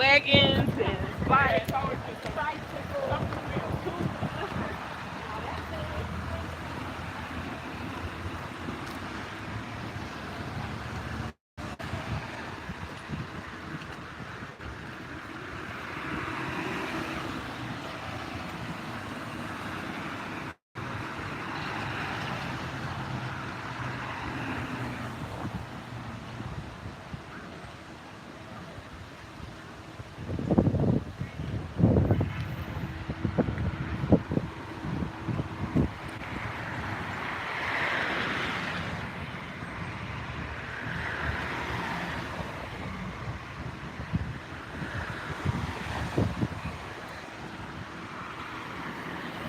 wagons and bikes.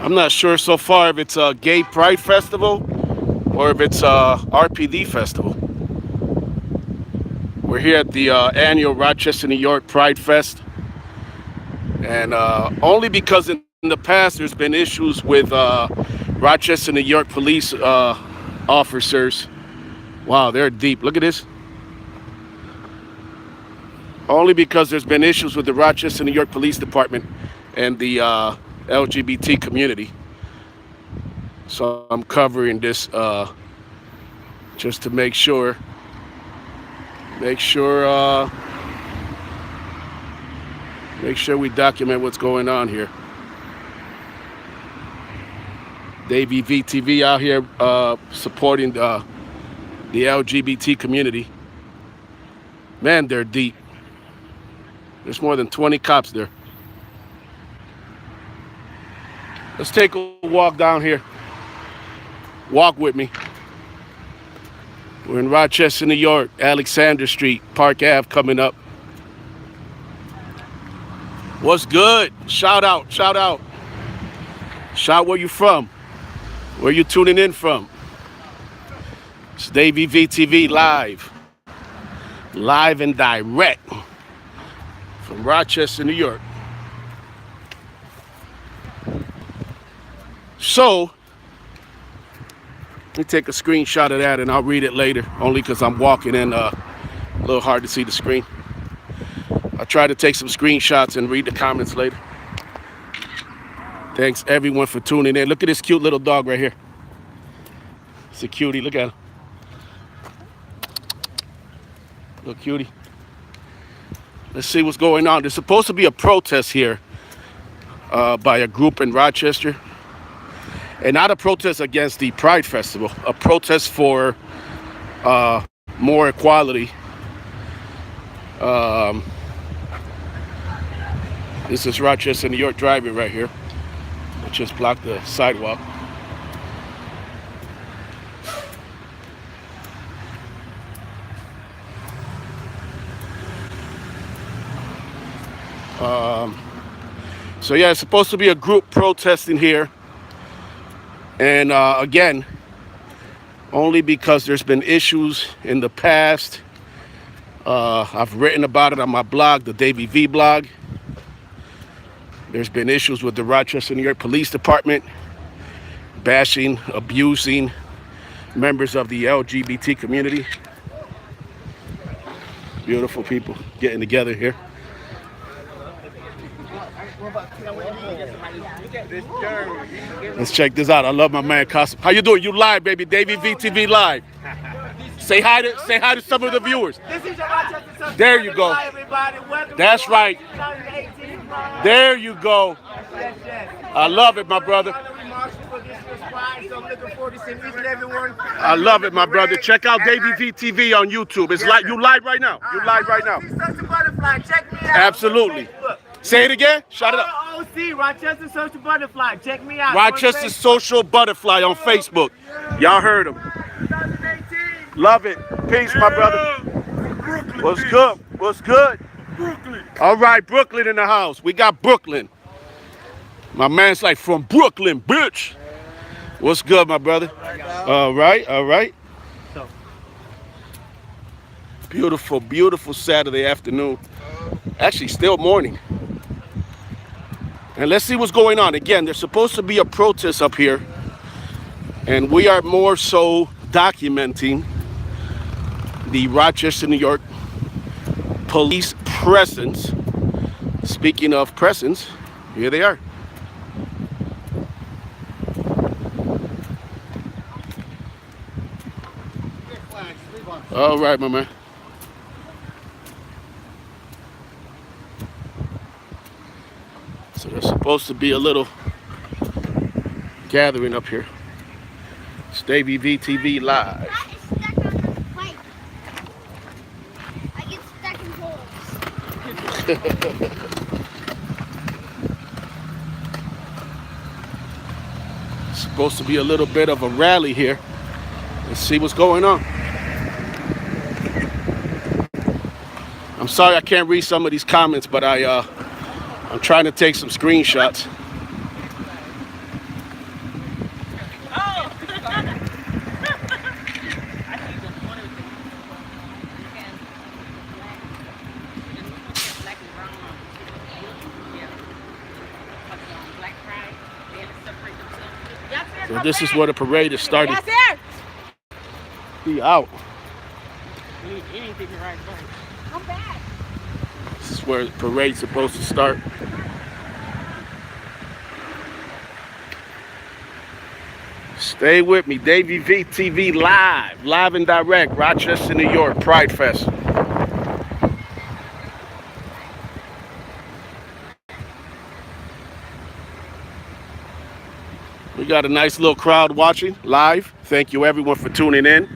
I'm not sure so far if it's a Gay Pride Festival or if it's a RPD Festival. We're here at the annual Rochester, New York Pride Fest. And only because in the past there's been issues with Rochester, New York police officers. Wow, they're deep. Look at this. Only because there's been issues with the Rochester, New York Police Department and the LGBT community. So I'm covering this just to make sure we document what's going on here. Davy V TV out here supporting the LGBT community. Man, they're deep. There's more than 20 cops there. Let's take a walk down here. Walk with me. We're in Rochester, New York, Alexander Street, Park Ave coming up. What's good? Shout out, shout out. Shout where you from. Where you tuning in from. It's Davy V TV live. Live and direct from Rochester, New York. So, let me take a screenshot of that and I'll read it later, only because I'm walking and a little hard to see the screen. I'll try to take some screenshots and read the comments later. Thanks everyone for tuning in. Look at this cute little dog right here. It's a cutie, look at him. Little cutie. Let's see what's going on. There's supposed to be a protest here by a group in Rochester. And not a protest against the Pride Festival, a protest for more equality. This is Rochester, New York driving right here. I just blocked the sidewalk. So yeah, it's supposed to be a group protesting here. And again, only because there's been issues in the past. I've written about it on my blog, the Davy V blog. There's been issues with the Rochester, New York Police Department, bashing, abusing members of the LGBT community. Beautiful people getting together here. Let's check this out. I love my man Costa. How you doing? You live, baby. Davy V TV live. Say hi to some of the viewers. There you go. That's right. There you go. I love it, my brother. I love it, my brother. Check out Davy V TV on YouTube. It's like you live right now. You live right now. Absolutely. Say it again. Shout it out. ROC, Rochester Social Butterfly. Check me out. Rochester Social Butterfly on Facebook. Y'all heard him. 2018. Love it. Peace, my brother. Brooklyn. What's good? What's good? Brooklyn. All right, Brooklyn in the house. We got Brooklyn. My man's like, from Brooklyn, bitch. What's good, my brother? All right, all right. Beautiful, beautiful Saturday afternoon. Actually, still morning. And let's see what's going on. Again, there's supposed to be a protest up here. And we are more so documenting the Rochester, New York police presence speaking of presents, here they are. All right, my man. So there's supposed to be a little gathering up here. It's Davy V TV live. That is stuck on the pipe. I get stuck in holes. Supposed to be a little bit of a rally here. Let's see what's going on. I'm sorry I can't read some of these comments, but I'm trying to take some screenshots. So this is where the parade is starting. Be out. Come back. This is where the parade's supposed to start. Stay with me. Davy V TV live and direct, Rochester, New York, Pride Fest. We got a nice little crowd watching live. Thank you everyone for tuning in.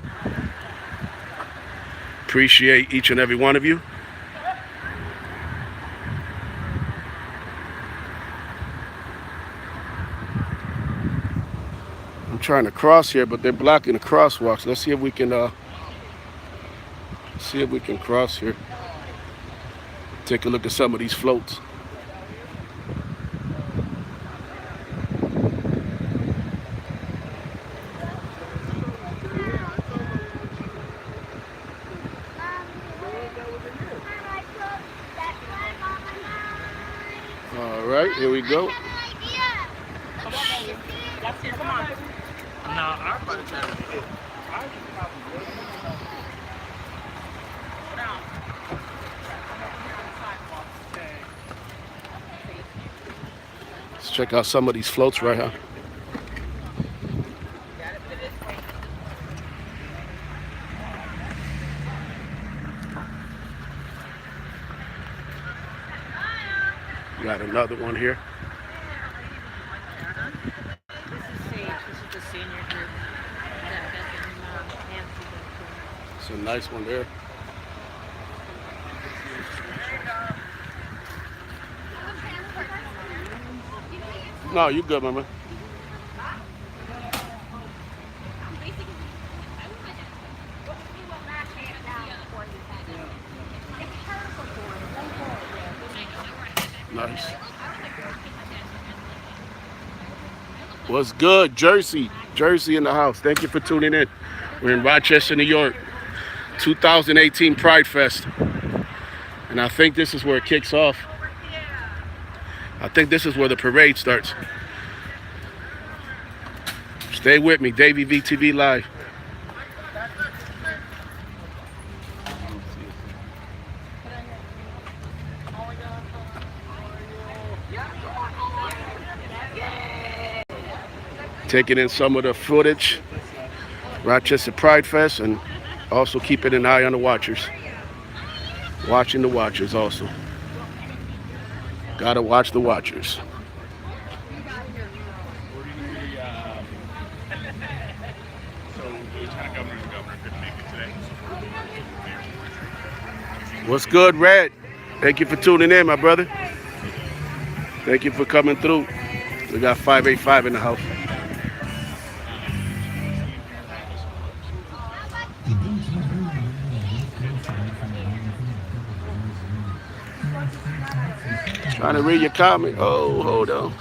Appreciate each and every one of you. I'm trying to cross here, but they're blocking the crosswalks. Let's see if we can cross here. Take a look at some of these floats. All right, here we go. Come on. No, our buddy. Let's check out some of these floats right here. Got another one here. It's a nice one there. No, you good, mama. Nice. What's good? Jersey in the house. Thank you for tuning in. We're in Rochester, New York. 2018 Pride Fest. And I think this is where it kicks off. I think this is where the parade starts. Stay with me. Davy V TV live. Taking in some of the footage, Rochester Pride Fest, and also keeping an eye on the watchers. Watching the watchers also. Gotta watch the watchers. What's good, Red? Thank you for tuning in, my brother. Thank you for coming through. We got 585 in the house. Trying to read your comment. Oh, hold on.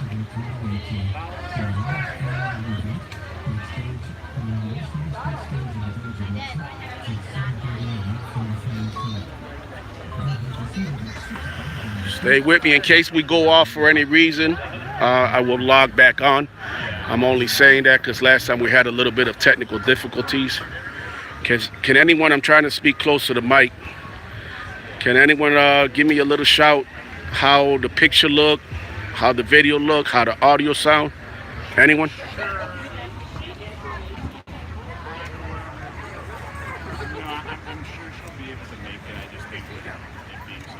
Stay with me in case we go off for any reason. I will log back on. I'm only saying that because last time we had a little bit of technical difficulties. Can anyone, I'm trying to speak close to the mic. Can anyone give me a little shout how the picture look, how the video look, how the audio sound? Anyone? I'm sure she'll be able to make it. I just think with it being so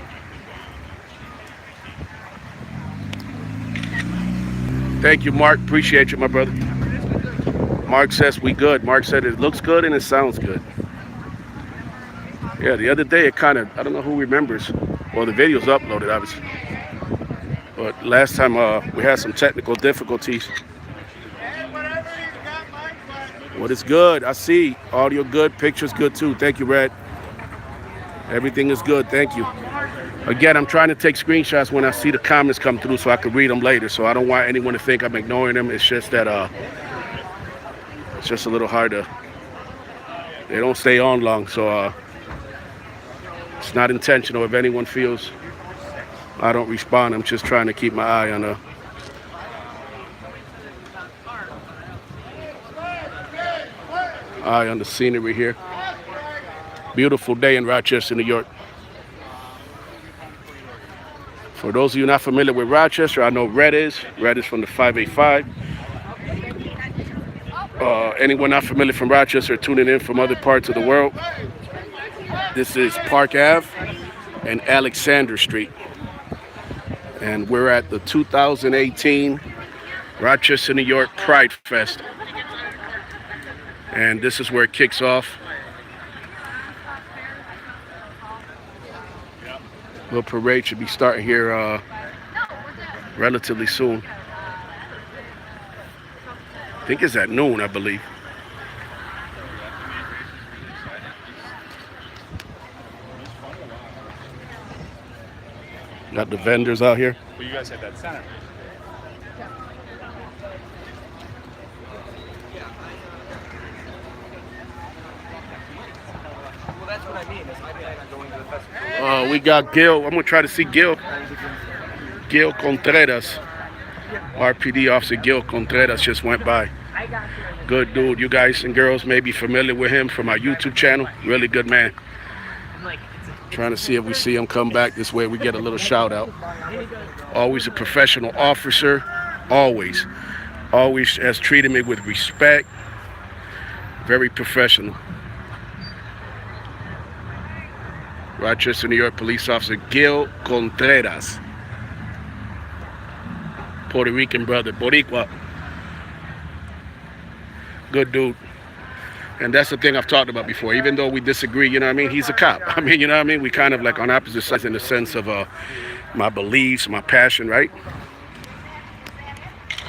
hectic. Thank you, Mark. Appreciate you, my brother. Mark says we good. Mark said it looks good and it sounds good. Yeah, the other day it kind of, I don't know who remembers. Well, the video's uploaded, obviously. But last time we had some technical difficulties. What is good? I see. Audio good, pictures good too. Thank you, Red. Everything is good. Thank you. Again, I'm trying to take screenshots when I see the comments come through so I can read them later. So I don't want anyone to think I'm ignoring them. It's just that it's just a little hard to, they don't stay on long. So it's not intentional. If anyone feels I don't respond, I'm just trying to keep my eye on the scenery here. Beautiful day in Rochester, New York. For those of you not familiar with Rochester, I know Red is. Red is from the 585. Anyone not familiar from Rochester tuning in from other parts of the world, this is Park Ave and Alexander Street. And we're at the 2018 Rochester, New York Pride Fest. And this is where it kicks off. The parade should be starting here relatively soon. I think it's at noon, I believe. Got the vendors out here. Well, you guys had that center. Well, that's what I mean. Is maybe I'm going to the festival. We got Gil. I'm gonna try to see Gil Contreras. RPD Officer Gil Contreras just went by. Good dude. You guys and girls may be familiar with him from our YouTube channel. Really good man. Trying to see if we see him come back this way. We get a little shout out. Always a professional officer. Always has treated me with respect. Very professional. Rochester, New York Police Officer Gil Contreras. Puerto Rican brother, Boricua. Good dude. And that's the thing I've talked about before. Even though we disagree, you know what I mean? He's a cop. I mean, you know what I mean? We kind of like on opposite sides in the sense of my beliefs, my passion, right?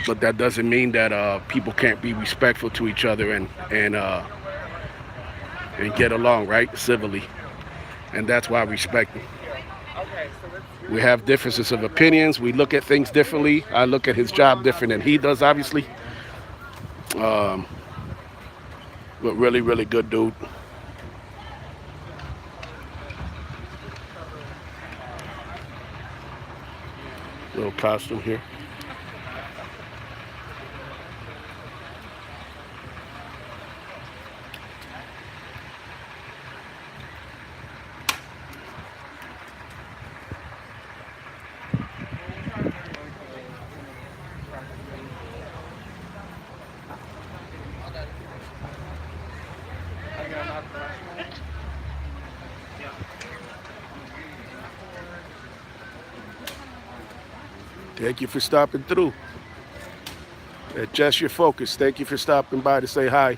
But that doesn't mean that people can't be respectful to each other and get along, right? Civilly. And that's why I respect him. We have differences of opinions. We look at things differently. I look at his job different than he does, obviously. But really, really good dude. Little costume here. Thank you for stopping through. Adjust your focus. Thank you for stopping by to say hi.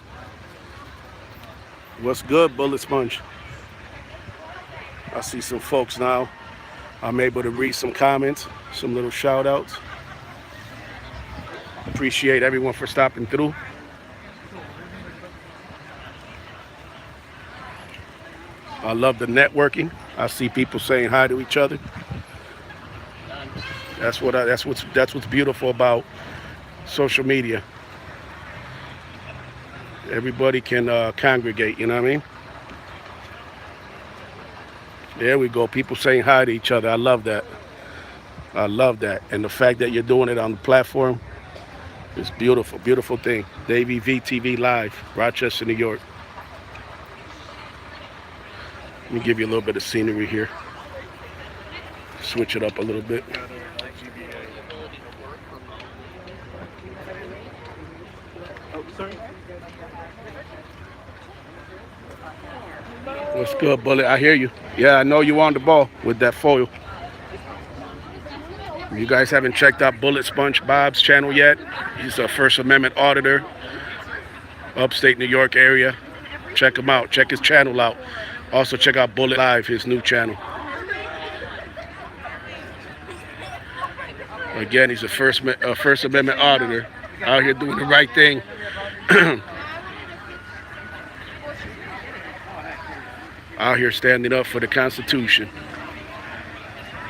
What's good, Bullet Sponge? I see some folks now. I'm able to read some comments, some little shout outs. Appreciate everyone for stopping through. I love the networking. I see people saying hi to each other. That's what's beautiful about social media. Everybody can congregate, you know what I mean? There we go. People saying hi to each other. I love that. I love that. And the fact that you're doing it on the platform is beautiful. Beautiful thing. Davy V TV Live, Rochester, New York. Let me give you a little bit of scenery here. switch it up a little bit. Oh, sorry. What's good, Bullet? I hear you. Yeah, I know you on the ball with that foil. You guys haven't checked out Bullet Sponge Bob's channel yet. He's a First Amendment auditor, upstate New York area. Check him out. Check his channel out. Also check out Bullet Live, his new channel. Again, he's a First Amendment auditor, out here doing the right thing. Out here standing up for the Constitution.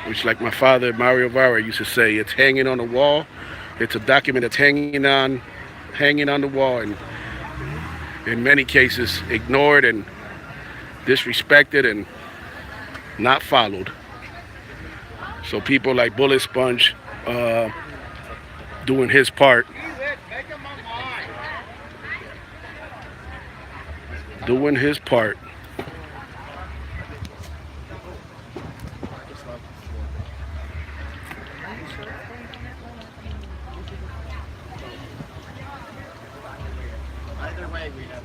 Which, like my father, Mario Vara, used to say, it's hanging on the wall. It's a document that's hanging on the wall, and in many cases ignored and disrespected and not followed. So people like Bullet Sponge doing his part. Doing his part. Either way, we have.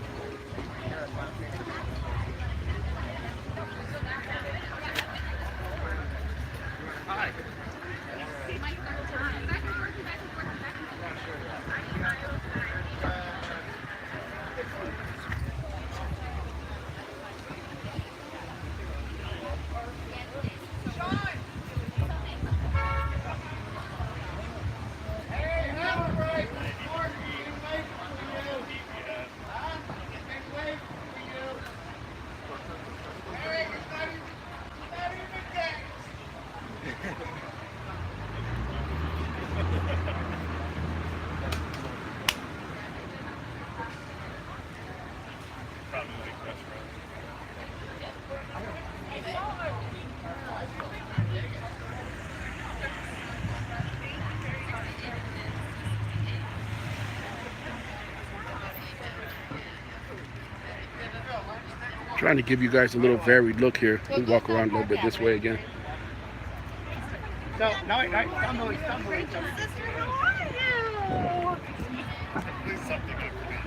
Trying to give you guys a little varied look here. We walk around a little bit this way again. No, stumbling.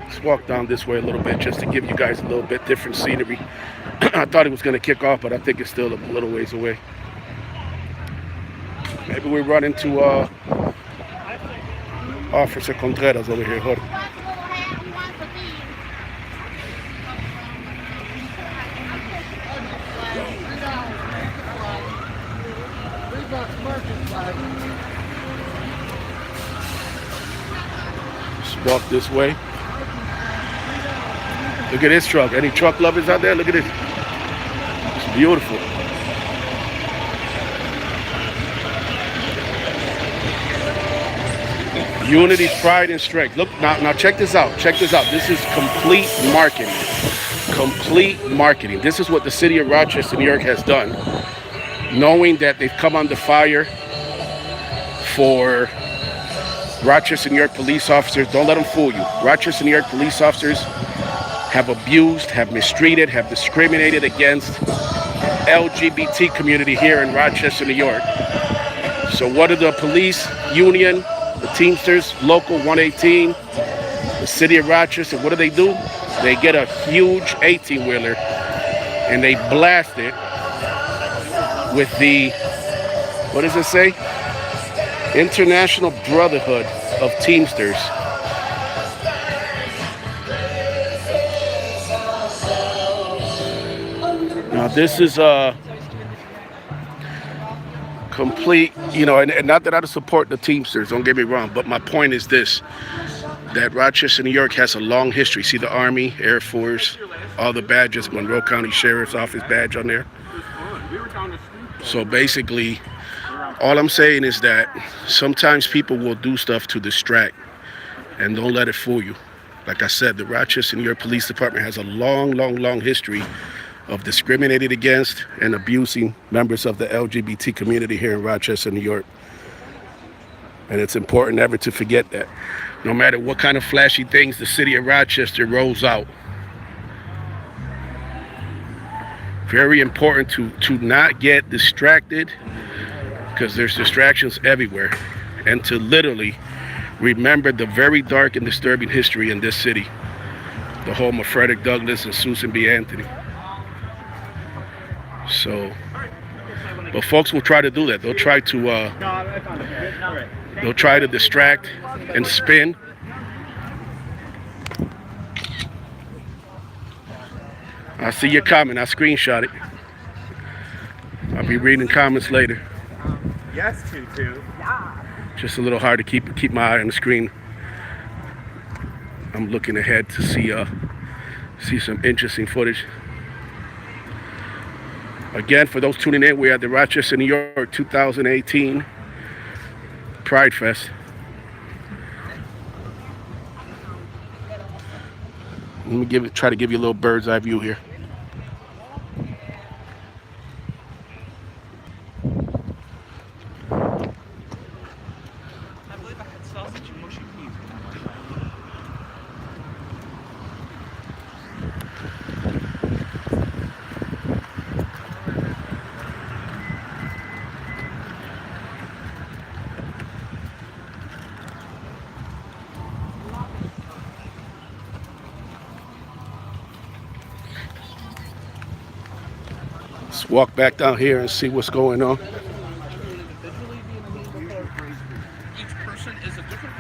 Let's walk down this way a little bit just to give you guys a little bit different scenery. I thought it was going to kick off, but I think it's still a little ways away. Maybe we run into Officer Contreras over here. Hold on. Just walk this way. Look at this truck. Any truck lovers out there? Look at this. It's beautiful. Unity, pride, and strength. Look now. Check this out. Check this out. This is complete marketing. Complete marketing. This is what the city of Rochester, New York, has done, knowing that they've come under fire for Rochester, New York police officers. Don't let them fool you. Rochester, New York police officers have abused, have mistreated, have discriminated against LGBT community here in Rochester, New York. So what do the police union, the Teamsters, Local 118, the city of Rochester, what do? They get a huge 18-wheeler and they blast it with the, what does it say? International Brotherhood of Teamsters. Now this is a complete, and not that I support the Teamsters, don't get me wrong, but my point is this, that Rochester, New York has a long history. See the Army, Air Force, all the badges, Monroe County Sheriff's Office badge on there. So basically, all I'm saying is that sometimes people will do stuff to distract, and don't let it fool you. Like I said, the Rochester, New York Police Department has a long history of discriminating against and abusing members of the LGBT community here in Rochester, New York. And it's important never to forget that. No matter what kind of flashy things the city of Rochester rolls out. Very important to not get distracted because there's distractions everywhere, and to literally remember the very dark and disturbing history in this city, the home of Frederick Douglass and Susan B. Anthony. So, but folks will try to do that. They'll try to distract and spin. I see your comment. I screenshot it. I'll be reading comments later. Yes, Tutu. Just a little hard to keep my eye on the screen. I'm looking ahead to see some interesting footage. Again, for those tuning in, we're at the Rochester, New York 2018 Pride Fest. Let me try to give you a little bird's eye view here. Let's walk back down here and see what's going on. Each person is a different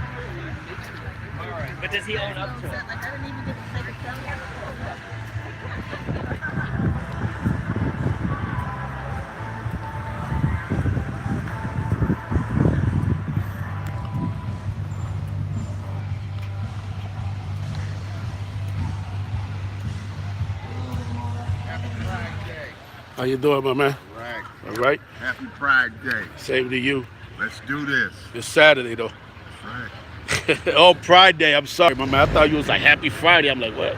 color. But does he own up to it? Like, I didn't even get to take a selfie. How you doing, my man? Right. All right. Happy Pride Day. Same to you. Let's do this. It's Saturday though. That's right. Oh, Pride Day. I'm sorry, my man. I thought you was like Happy Friday. I'm like, what?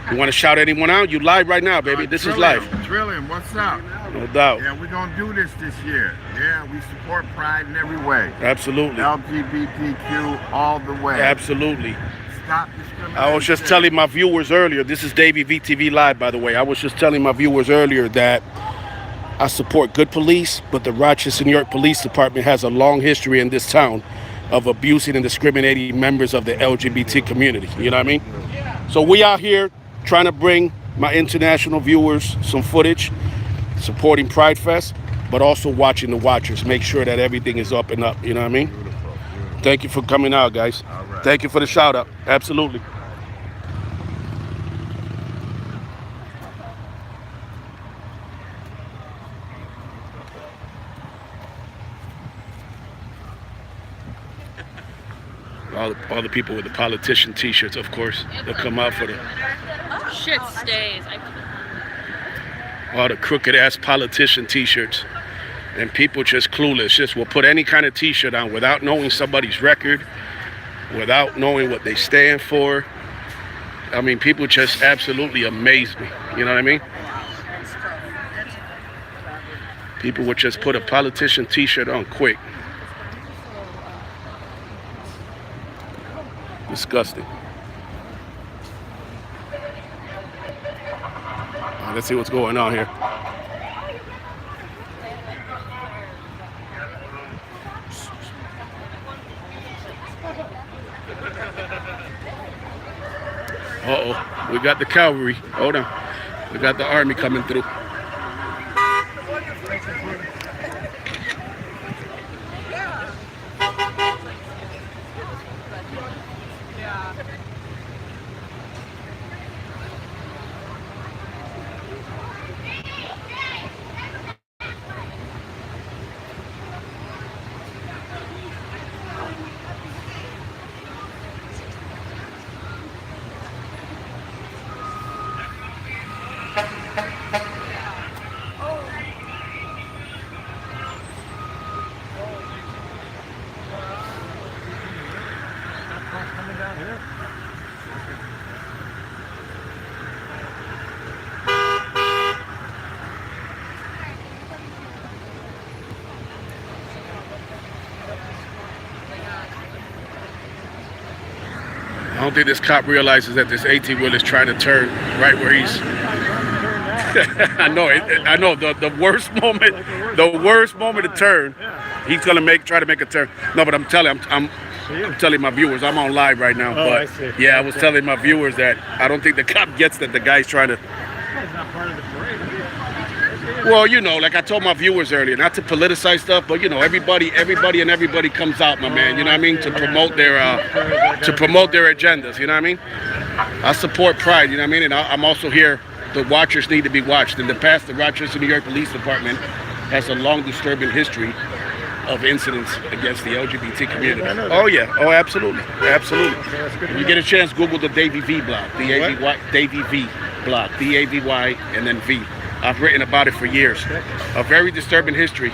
You want to shout anyone out? You live right now, baby. This is live. Trillium, what's up? No doubt. Yeah, we're going to do this year. Yeah, we support Pride in every way. Absolutely. LGBTQ all the way. Absolutely. Stop discrimination. I was just telling my viewers earlier, this is Davy V TV Live, by the way. I was just telling my viewers earlier that I support good police, but the Rochester, New York Police Department has a long history in this town of abusing and discriminating members of the LGBT community. You know what I mean? So we out here trying to bring my international viewers some footage, supporting Pride Fest, but also watching the watchers, make sure that everything is up and up. You know what I mean? Thank you for coming out, guys. All right. Thank you for the shout out. Absolutely. All the people with the politician t-shirts, of course, they'll come out for the Shit stays. all the crooked ass politician t-shirts. And people just clueless, just will put any kind of t-shirt on without knowing somebody's record, without knowing what they stand for. I mean, people just absolutely amaze me. You know what I mean? People would just put a politician t-shirt on quick. Disgusting. Let's see what's going on here. Uh-oh, we got the cavalry. Hold on. We got the army coming through. I don't think this cop realizes that this 18-wheeler is trying to turn right where he's I know it. I know the worst moment. The worst moment to turn. He's gonna try to make a turn. No, but I'm telling my viewers, I'm on live right now. Oh, but I see. yeah, I was telling my viewers that I don't think the cop gets that the guy's trying to. It's not part of the parade. Well, you know, like I told my viewers earlier, not to politicize stuff, but you know, everybody comes out, my man. You know what I mean? To promote their agendas. You know what I mean? I support Pride. You know what I mean? And I'm also here. The watchers need to be watched. In the past, the Rochester, New York Police Department has a long, disturbing history of incidents against the LGBT community. Oh yeah, oh absolutely, absolutely. If you get a chance, Google the Davy V blog, Davy V blog, DAVY and then V. I've written about it for years. A very disturbing history.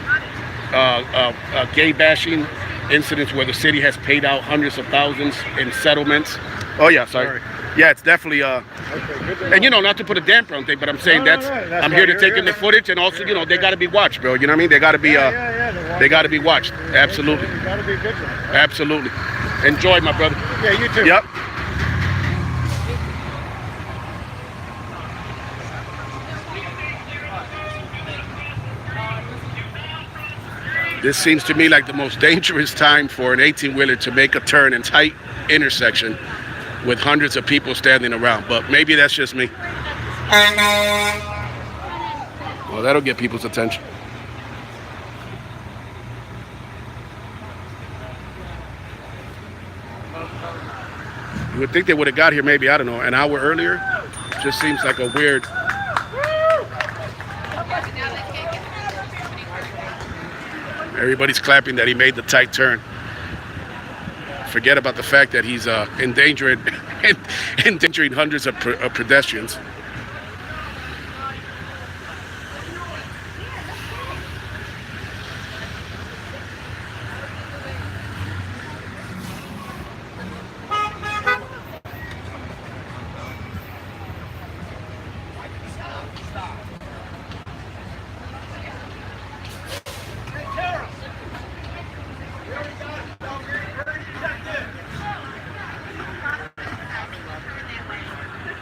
Gay bashing incidents where the city has paid out hundreds of thousands in settlements. Oh yeah, sorry. Yeah, it's definitely and you know, not to put a damper on things, but I'm saying I'm here to take in the footage, and also, you know, they got to be watched, bro. You know what I mean? They got to be they got to be watched. Absolutely. You got to be vigilant. Absolutely. Enjoy, my brother. Yeah, you too. Yep. This seems to me like the most dangerous time for an 18-wheeler to make a turn in tight intersection with hundreds of people standing around. But maybe that's just me. Well, that'll get people's attention. You would think they would have got here maybe, I don't know, an hour earlier. Just seems like a weird... Everybody's clapping that he made the tight turn. Forget about the fact that he's endangering hundreds of pedestrians.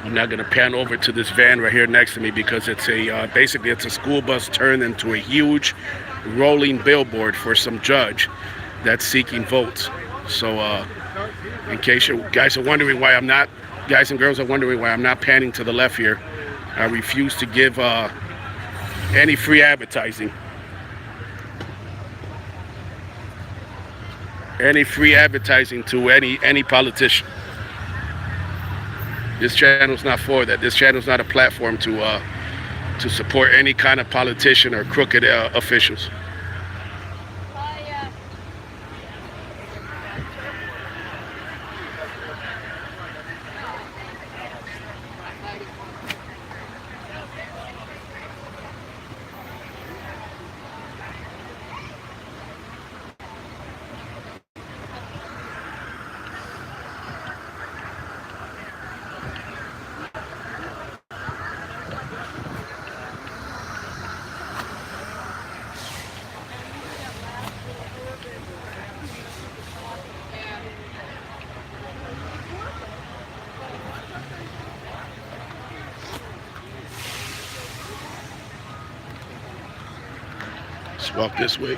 I'm now going to pan over to this van right here next to me because it's a basically it's a school bus turned into a huge rolling billboard for some judge that's seeking votes. So in case you guys are wondering why I'm not, guys and girls are wondering why I'm not panning to the left here, I refuse to give any free advertising. Any free advertising to any politician. This channel's not for that. This channel's not a platform to support any kind of politician or crooked officials. Let's walk this way.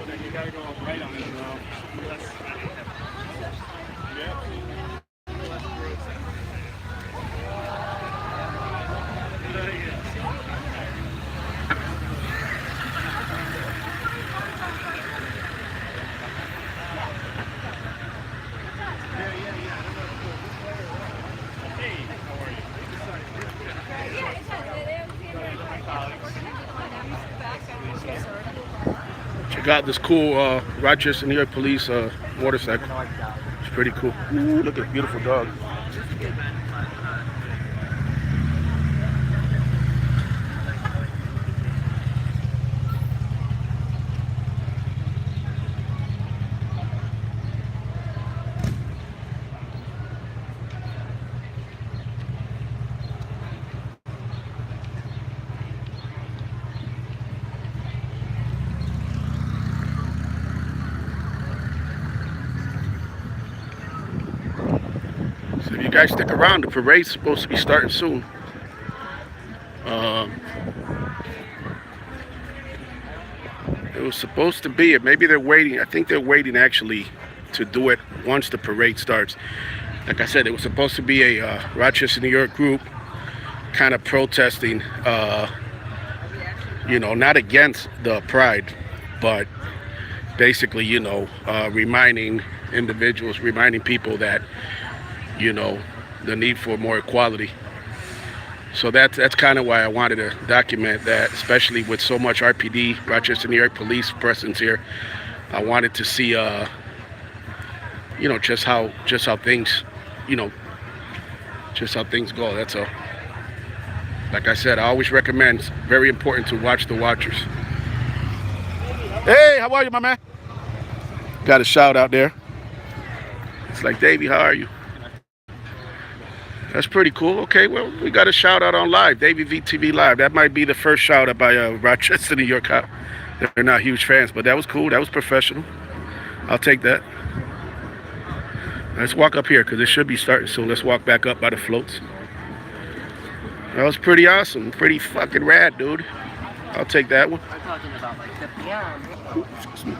Then you gotta go right on Monroe. Check out this cool Rochester, New York Police motorcycle. It's pretty cool. Ooh, look at this beautiful dog. guys stick around. The parade's supposed to be starting soon. It was supposed to be, maybe they're waiting. I think they're waiting actually to do it once the parade starts. Like I said, it was supposed to be a Rochester, New York group kind of protesting, you know, not against the pride, but basically, you know, reminding individuals, reminding people that, you know, the need for more equality. So that's kind of why I wanted to document that, especially with so much RPD, Rochester, New York police presence here. I wanted to see, you know, just how things, you know, just how things go. That's all. Like I said, I always recommend, it's very important to watch the watchers. Hey, how are you, my man? Got a shout out there. It's like, Davy, how are you? That's pretty cool. Okay, well, we got a shout out on live, Davy V TV Live. That might be the first shout out by Rochester, New York cop. They're not huge fans, but that was cool. That was professional. I'll take that. Let's walk up here because it should be starting soon. Let's walk back up by the floats. That was pretty awesome. Pretty fucking rad, dude. I'll take that one. I'm talking about like the beyond. Excuse me.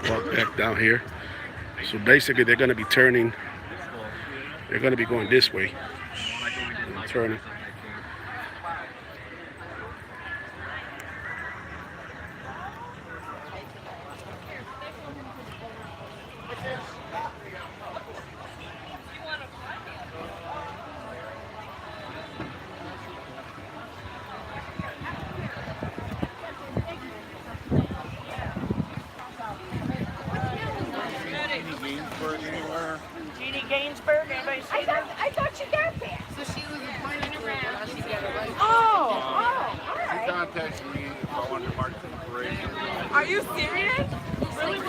Walk back down here. So basically they're going to be turning, they're going to be going this way, turning. Jeannie Gainsbourg, anybody see that? I thought you got that. So she was running around. He contacted me if I wanted to march in the parade. Are you serious? Really?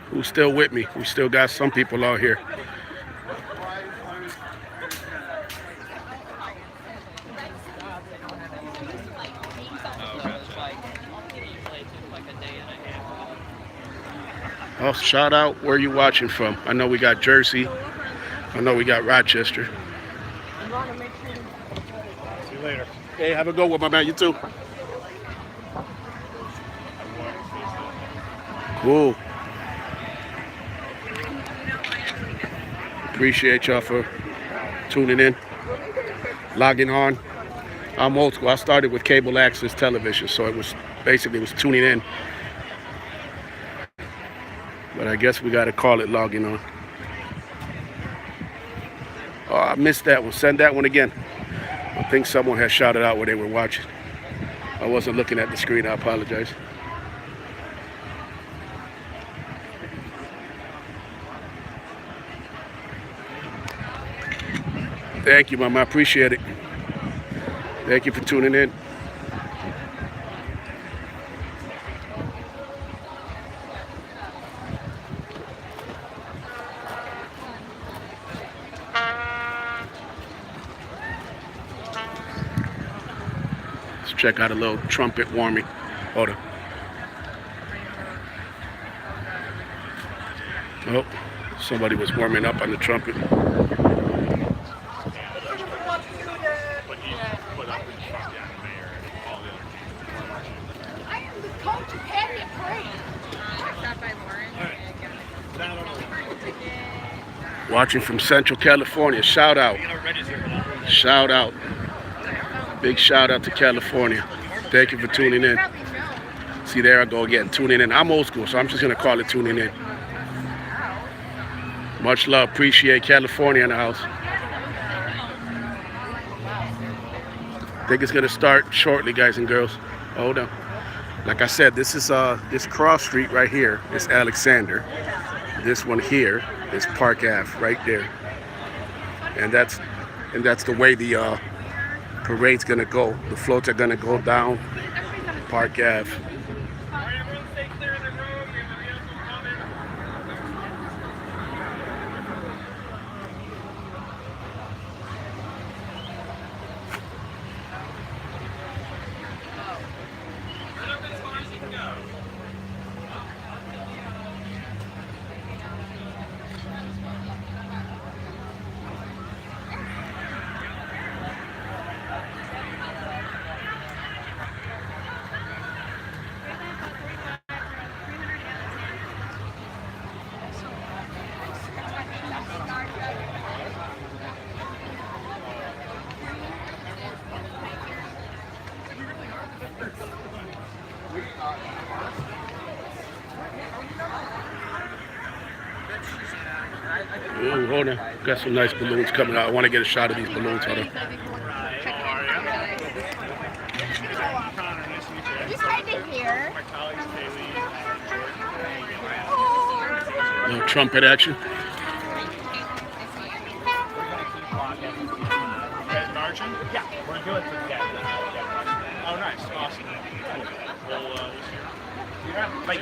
Who's still with me? We still got some people out here. Oh, shout out where you watching from. I know we got Jersey. I know we got Rochester. See you later. Hey, have a good one, my man. You too. Cool. Appreciate y'all for tuning in, logging on. I'm old school. I started with cable access television, so it was tuning in. But I guess we got to call it logging on. Oh, I missed that one. Send that one again. I think someone had shouted out where they were watching. I wasn't looking at the screen. I apologize. Thank you, Mama. I appreciate it. Thank you for tuning in. Let's check out a little trumpet warming. Hold on. Oh, somebody was warming up on the trumpet. Watching from Central California. Shout out. Shout out. Big shout out to California. Thank you for tuning in. See, there I go again, tuning in. I'm old school, so I'm just going to call it tuning in. Much love. Appreciate California in the house. I think it's gonna start shortly, guys and girls. Hold on. Like I said, this is this cross street right here is Alexander. This one here is Park Ave, right there. And that's the way the parade's gonna go. The floats are gonna go down Park Ave. Ooh, hold on. Got some nice balloons coming out. I want to get a shot of these balloons. Hold on. Just right in here. Little trumpet action. Marching? Yeah, we're doing some Oh, nice. Awesome. Well, this year? Yeah, like,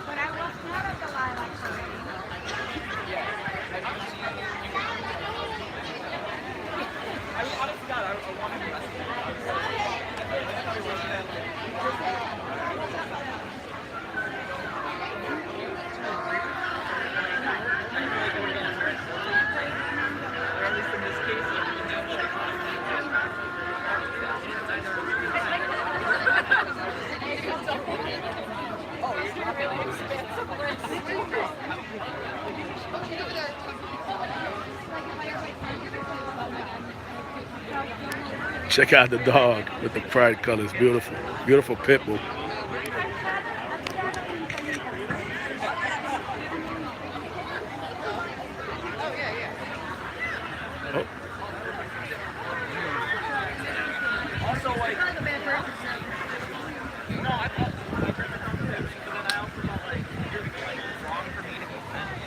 When I was not at the lilac parade. Check out the dog with the pride colors. Beautiful. Beautiful pit bull. Oh. also like, no, I thought, but then I also felt like, it's wrong for me to be fat.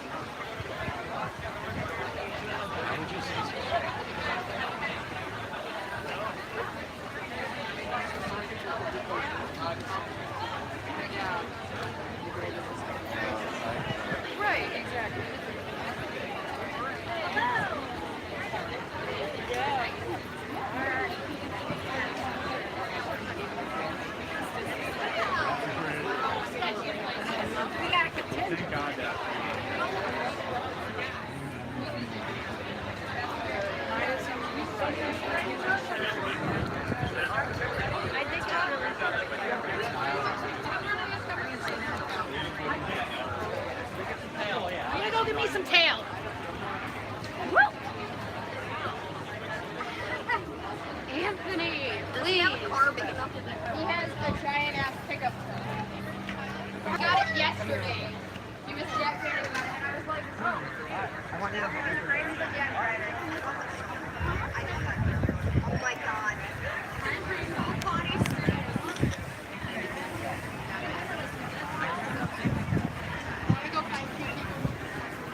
Right, exactly. I'm gonna go get me some tail. Woo! Anthony, please. He has the giant ass pickup truck. I got it yesterday. He was decorating it, and I was like, oh. I wanted to Oh my god.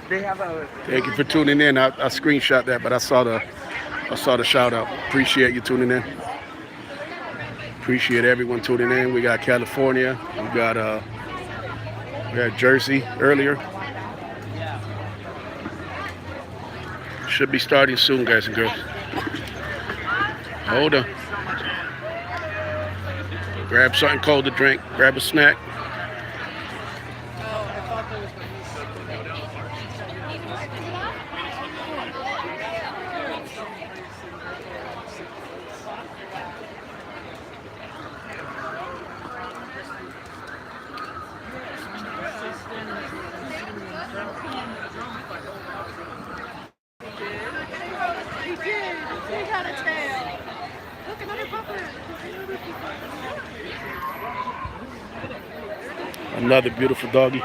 They have a. Thank you for tuning in. I screenshot that, but I saw the shout out. Appreciate you tuning in. Appreciate everyone tuning in. We got California. We got Jersey earlier. Should be starting soon, guys and girls. Hold on. Grab something cold to drink. Grab a snack. Another beautiful doggy.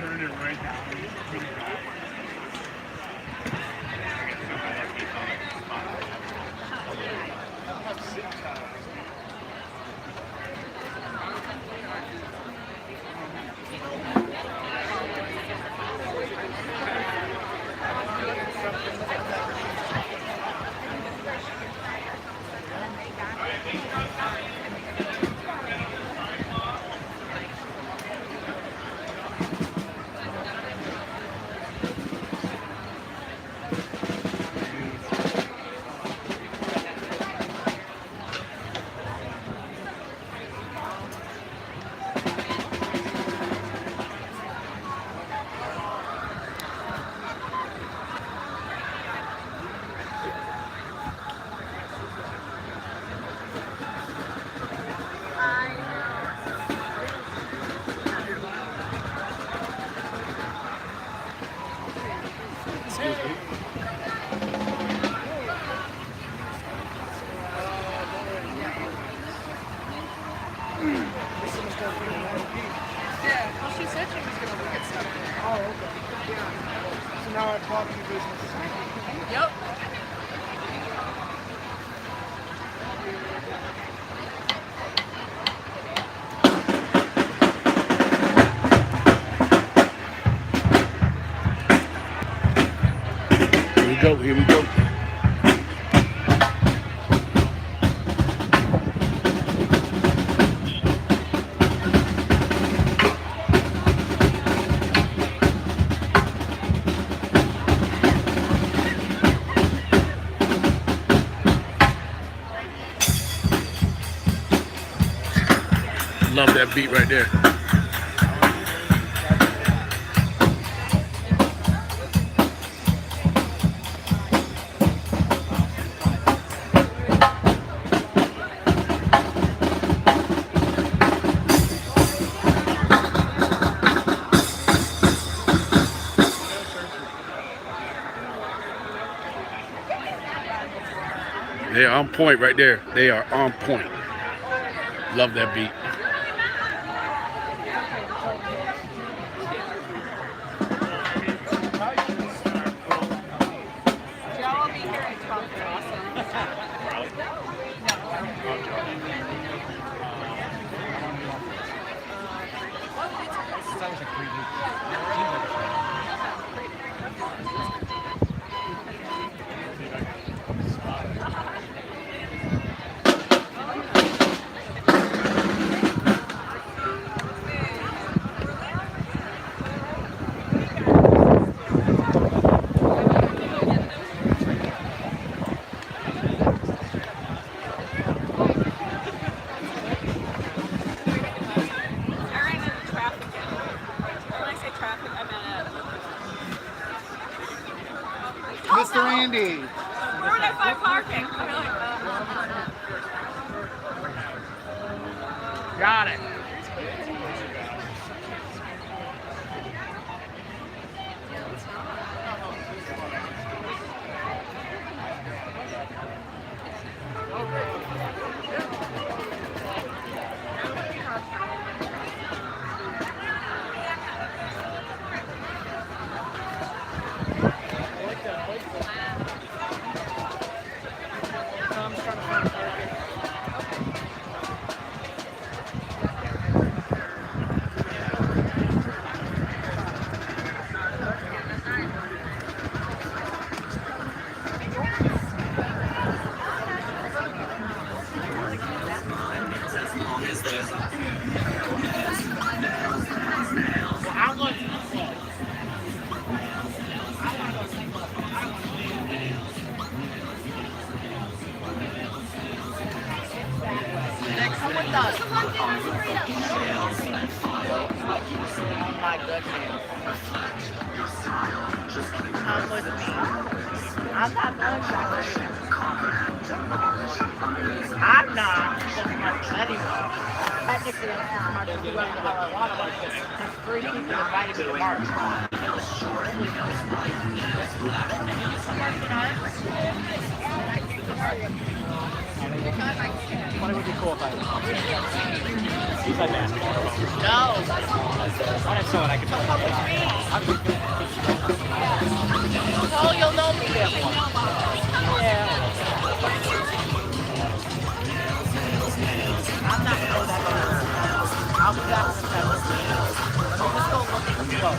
Turn it right down. Bring it back. Yeah, well, she said she was going to look at stuff. Oh, okay. Yeah. So now I'm talking business. Yep. Here we go, here we go. Love that beat right there. They are on point right there. They are on point. Love that beat. Y'all will be here at 12. Sounds like pretty Mr. Andy. Where would I find parking? Got it. Come with me. I'm not going back. I'm not smart anyway. Technically, I'm smart to do whatever I want like this. There's 3 people invited me to march. What would be cool if I you play basketball? No. I have someone I could Come with me. Oh, you'll know me there. Yeah. I'm not going that way. I'll be back in a second. Let's go look at the flow.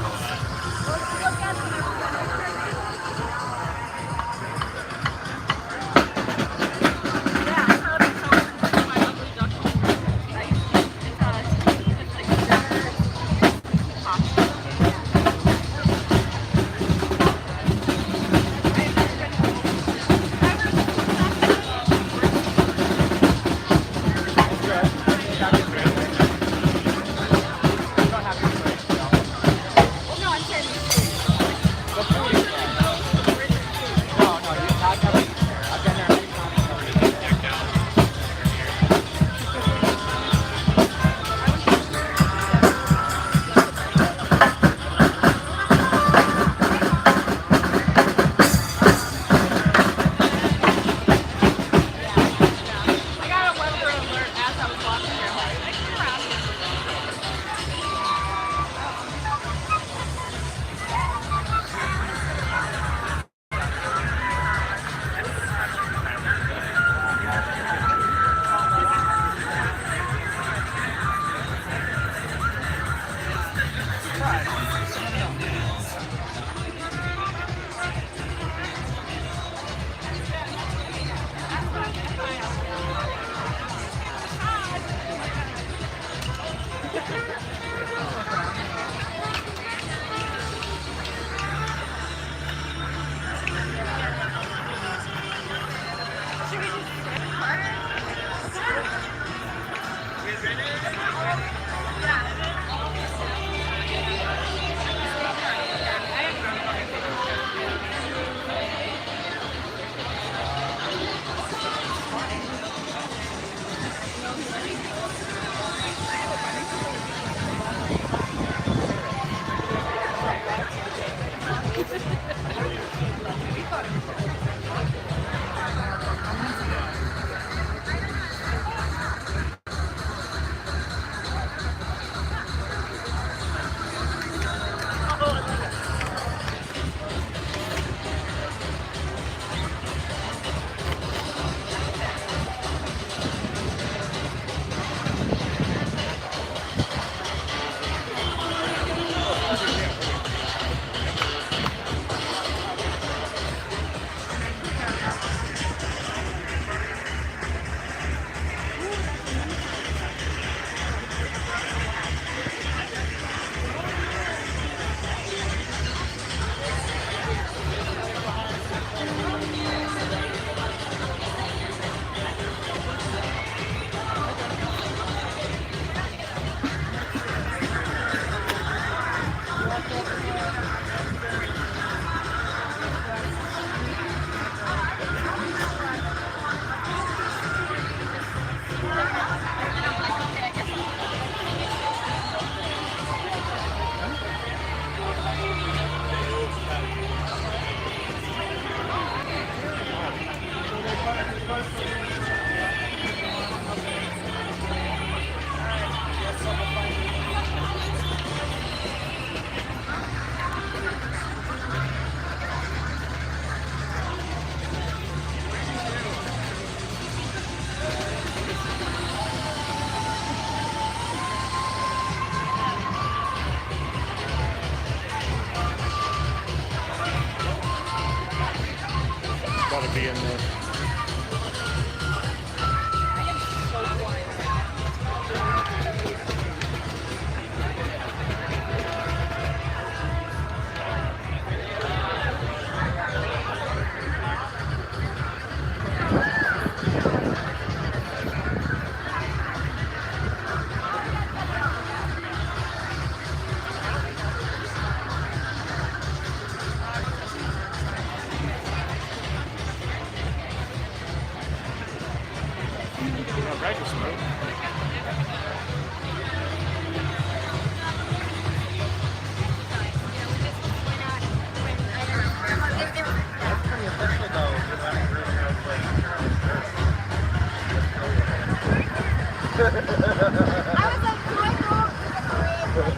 was like, do I go to the parade, like,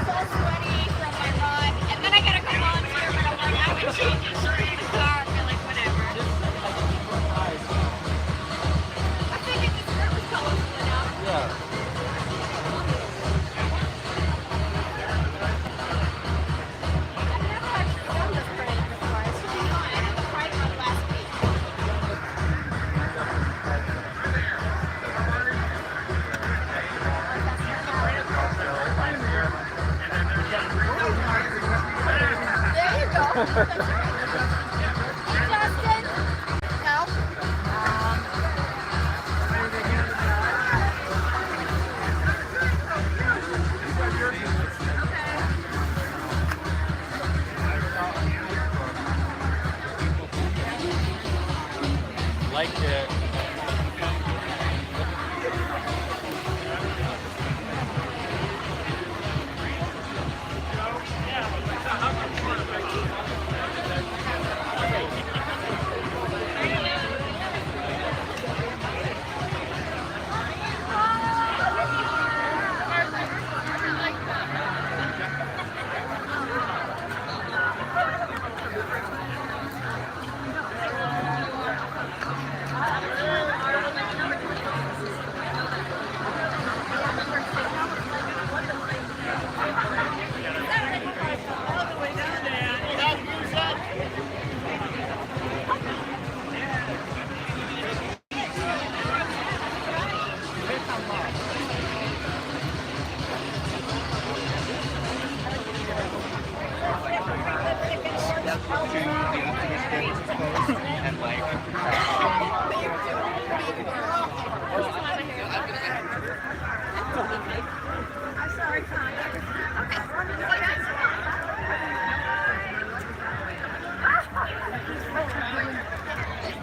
so sweaty from my run, and then I gotta go volunteer, but I'm like, I would change your shirt in the car, and like, whatever. I figured the skirt was colorful enough. Yeah. I've never actually done this parade before. It's really fun. I did the pride run last week. There you go. Justin. No. Like it.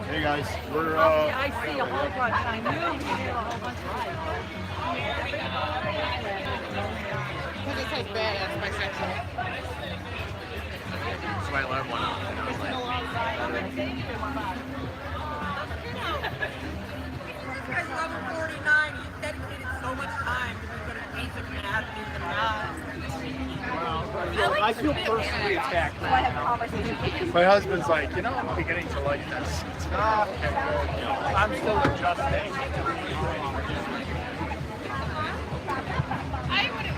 Hey guys, we're I see a whole bunch. I knew you knew a whole bunch. Because it says badass bisexual. That's my alarm one. This guy's level 49. He's dedicated so much time to become a basic athlete and not. I feel personally attacked now. My husband's like, you know, I'm beginning to like this. It's not okay. I'm still adjusting. I would have.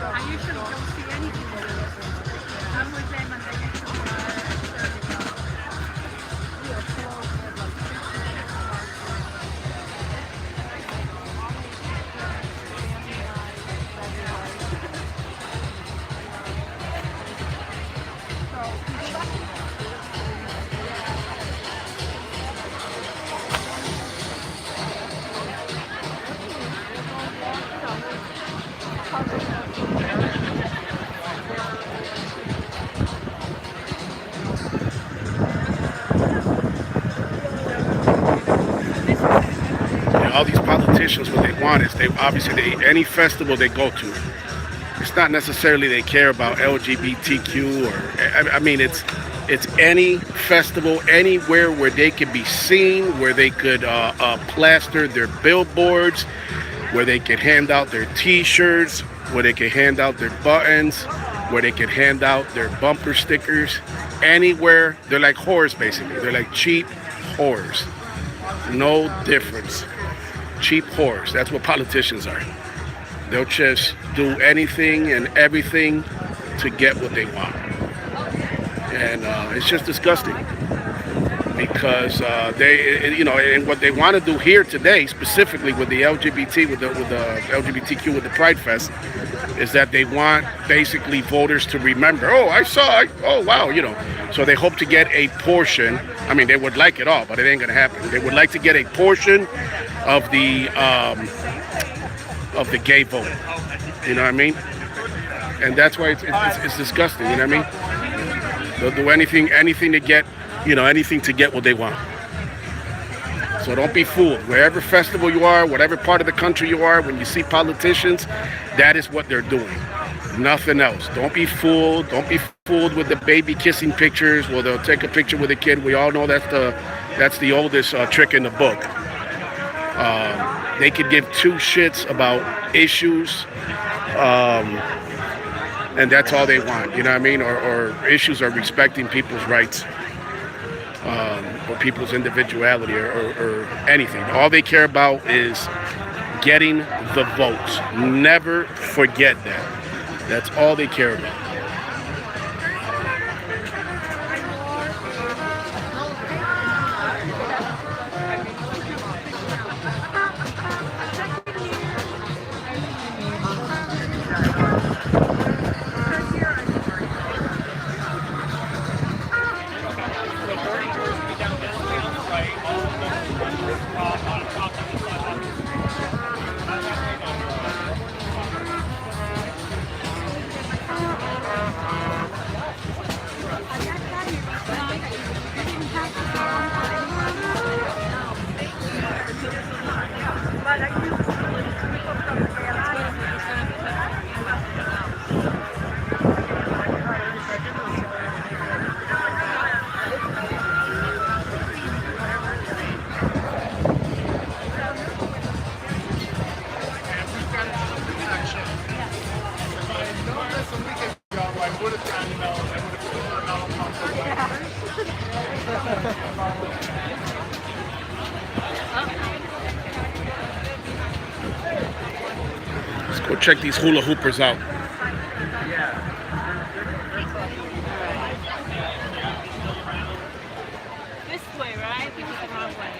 I usually don't see anything with it. I'm with them and they All these politicians, what they want is any festival they go to, it's not necessarily they care about LGBTQ or I mean it's any festival anywhere where they could be seen, where they could plaster their billboards, where they could hand out their T-shirts, where they could hand out their buttons, where they could hand out their bumper stickers. Anywhere, they're like whores basically. They're like cheap whores. No difference. Cheap whores. That's what politicians are. They'll just do anything and everything to get what they want. And it's just disgusting because and what they want to do here today, specifically with the LGBT, with the LGBTQ, with the Pride Fest, is that they want basically voters to remember, oh wow, so they hope to get a portion. I mean, they would like it all, but it ain't gonna happen. They would like to get a portion of the gay vote. You know what I mean? And that's why it's disgusting. You know what I mean? They'll do anything to get, anything to get what they want. So don't be fooled. Wherever festival you are, whatever part of the country you are, when you see politicians, that is what they're doing. Nothing else. Don't be fooled. Don't be fooled with the baby kissing pictures. Well, they'll take a picture with a kid. We all know that's the oldest trick in the book. They could give two shits about issues, and that's all they want. You know what I mean? Or issues are respecting people's rights, or people's individuality, or anything. All they care about is getting the votes. Never forget that. That's all they care about. Let's go check these hula hoopers out. This way, right? We took the wrong way.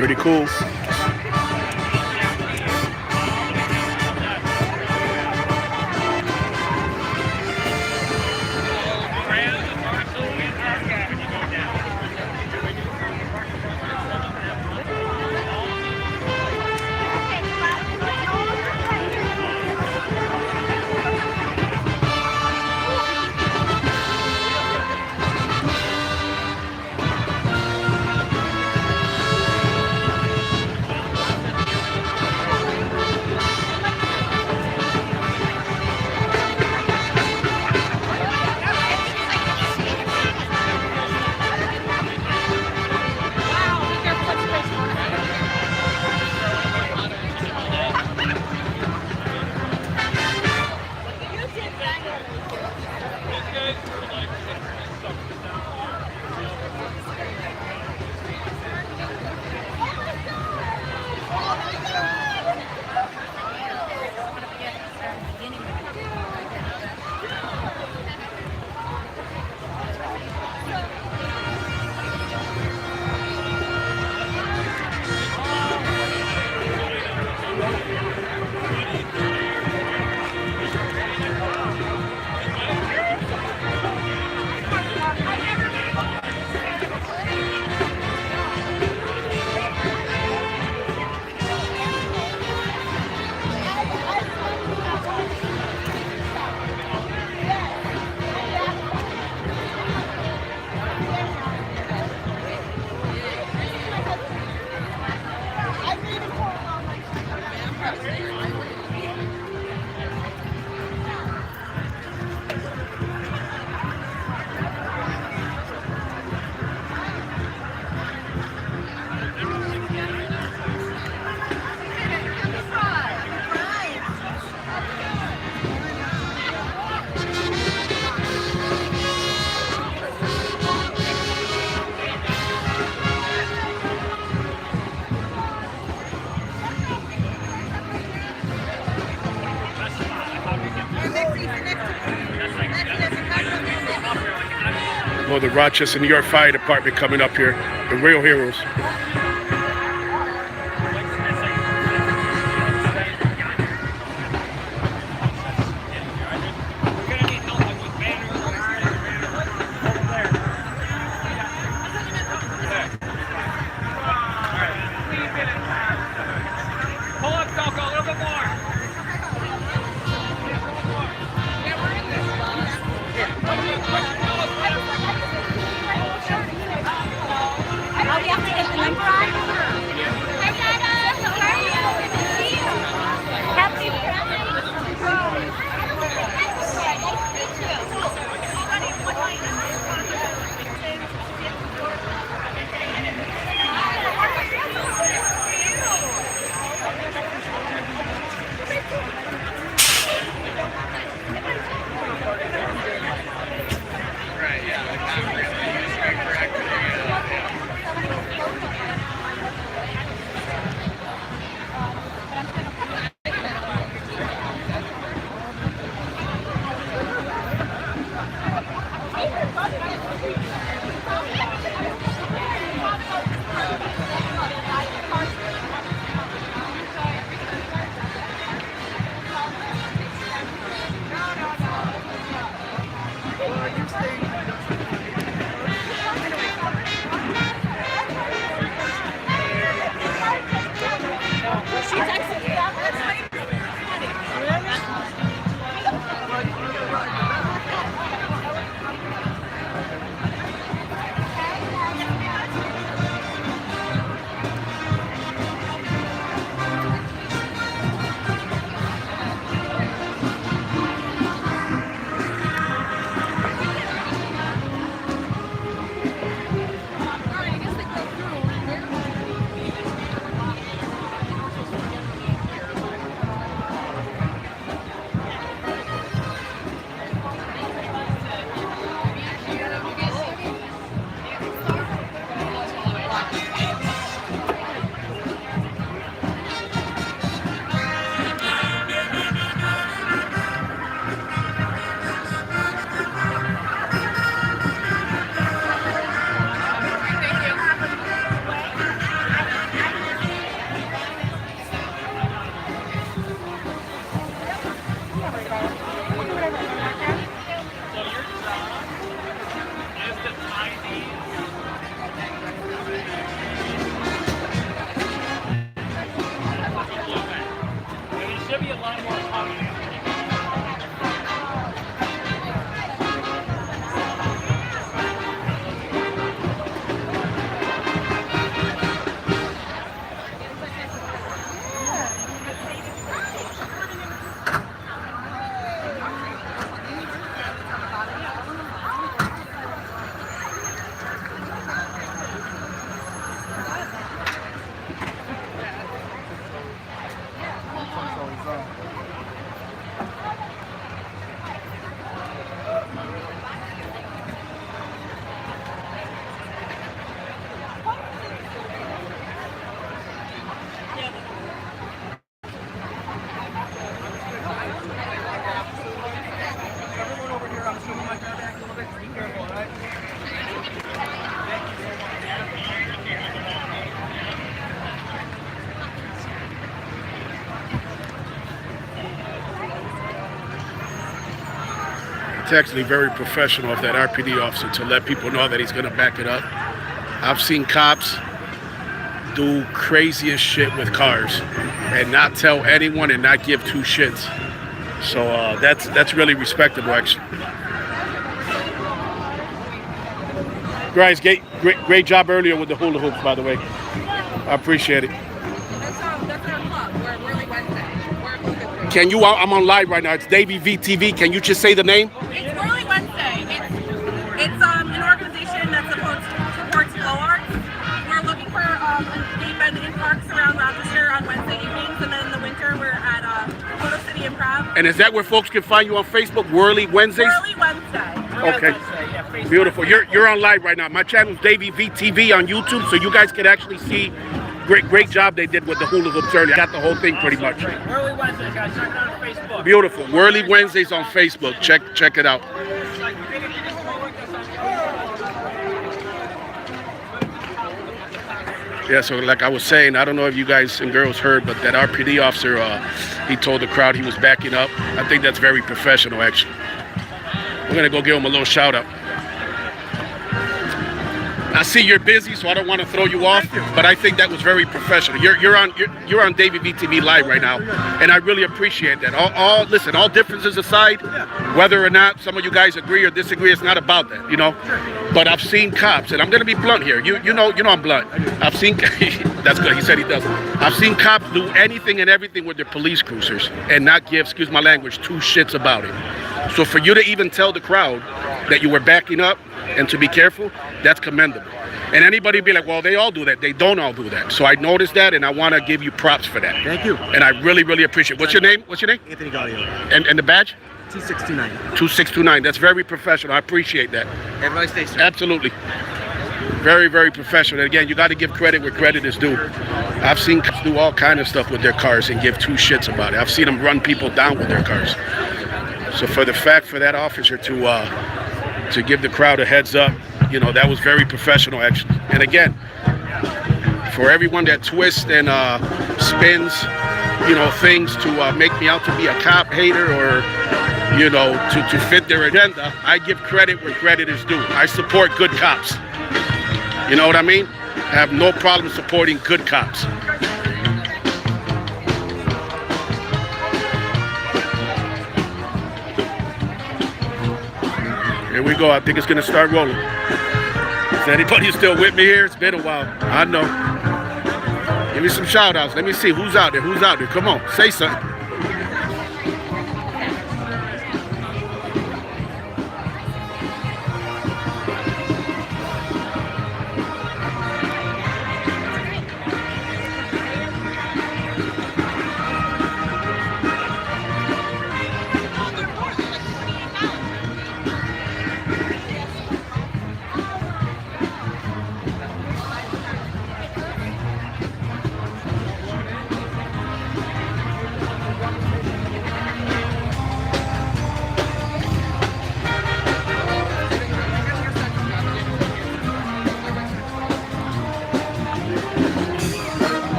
Pretty cool. the Rochester, New York Fire Department coming up here. The real heroes. It's actually very professional of that RPD officer to let people know that he's going to back it up. I've seen cops do craziest shit with cars and not tell anyone and not give two shits. So that's really respectable, actually. Guys, great job earlier with the hula hoops, by the way. I appreciate it. That's our club. We're really Wednesday. Can you? I'm on live right now. It's Davy V TV. Can you just say the name? It's Whirly Wednesday. It's an organization that supports flow arts. We're looking for an event in parks around Rochester on Wednesday evenings, and then in the winter we're at Photo City Improv. And is that where folks can find you on Facebook? Whirly Wednesdays. Whirly Wednesday. Okay. Beautiful. You're on live right now. My channel is Davy V TV on YouTube, so you guys can actually see. Great job they did with the hula hoops earlier. I got the whole thing pretty much. Whirly Wednesdays, guys. Check it out on Facebook. Beautiful. Whirly Wednesdays on Facebook. Check it out. Yeah, so like I was saying, I don't know if you guys and girls heard, but that RPD officer, he told the crowd he was backing up. I think that's very professional, actually. We're going to go give him a little shout out. I see you're busy, so I don't want to throw you off, but I think that was very professional. You're on Davy V TV Live right now, and I really appreciate that. Listen, all differences aside, whether or not some of you guys agree or disagree, it's not about that, you know. But I've seen cops, and I'm gonna be blunt here. You know I'm blunt. I've seen that's good. He said he doesn't. I've seen cops do anything and everything with their police cruisers and not give, excuse my language, two shits about it. So for you to even tell the crowd that you were backing up and to be careful, that's commendable. And anybody be like, well, they all do that. They don't all do that. So I noticed that, and I want to give you props for that. Thank you. And I really, really appreciate it. What's your name? What's your name? Anthony Gallio. And the badge? 2629. 2629. That's very professional. I appreciate that. Everybody stay safe. Absolutely. Very, very professional. And again, you got to give credit where credit is due. I've seen cops do all kind of stuff with their cars and give two shits about it. I've seen them run people down with their cars. So for that officer to give the crowd a heads up, you know, that was very professional, actually. And again, for everyone that twists and spins, you know, things to make me out to be a cop hater or, you know, to fit their agenda, I give credit where credit is due. I support good cops. You know what I mean? I have no problem supporting good cops. Here we go. I think it's going to start rolling. Is anybody still with me here? It's been a while. I know. Give me some shout outs. Let me see who's out there. Who's out there? Come on. Say something.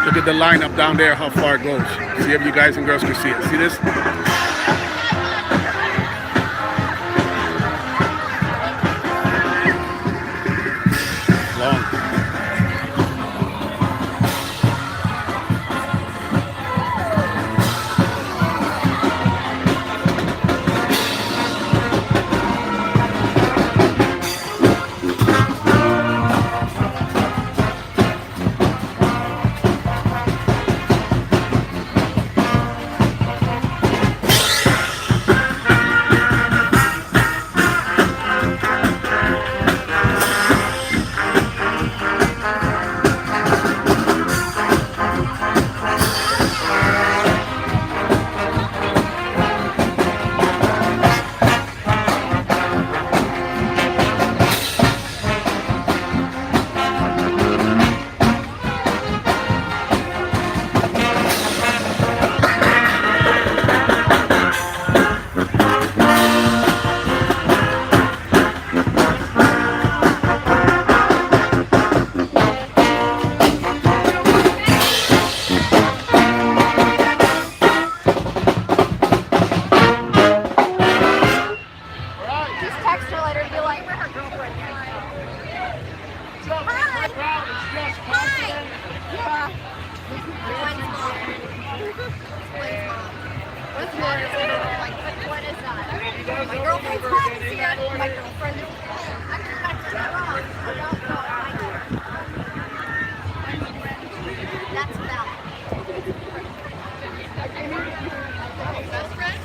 Look at the lineup down there, how far it goes. See if you guys and girls can see it. See this? Long. What is that? My girlfriend's privacy. My girlfriend is. I can turn it off. I don't know. That's valid. Best friend?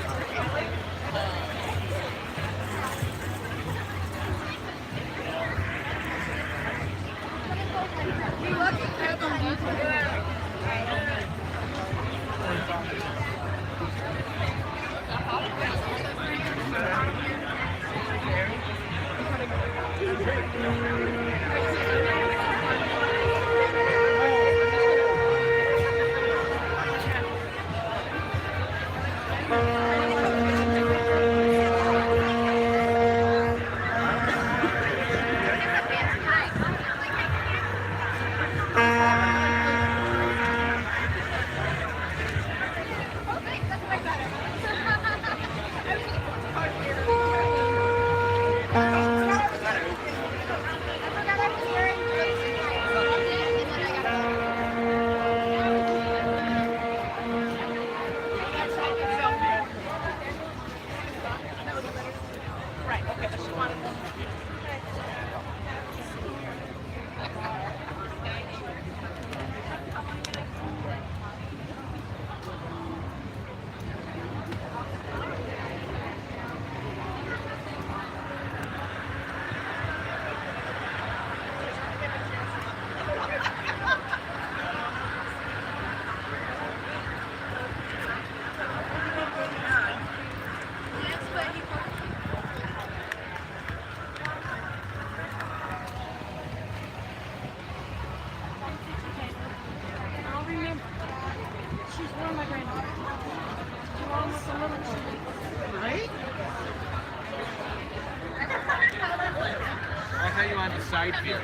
I'll have you on the side view.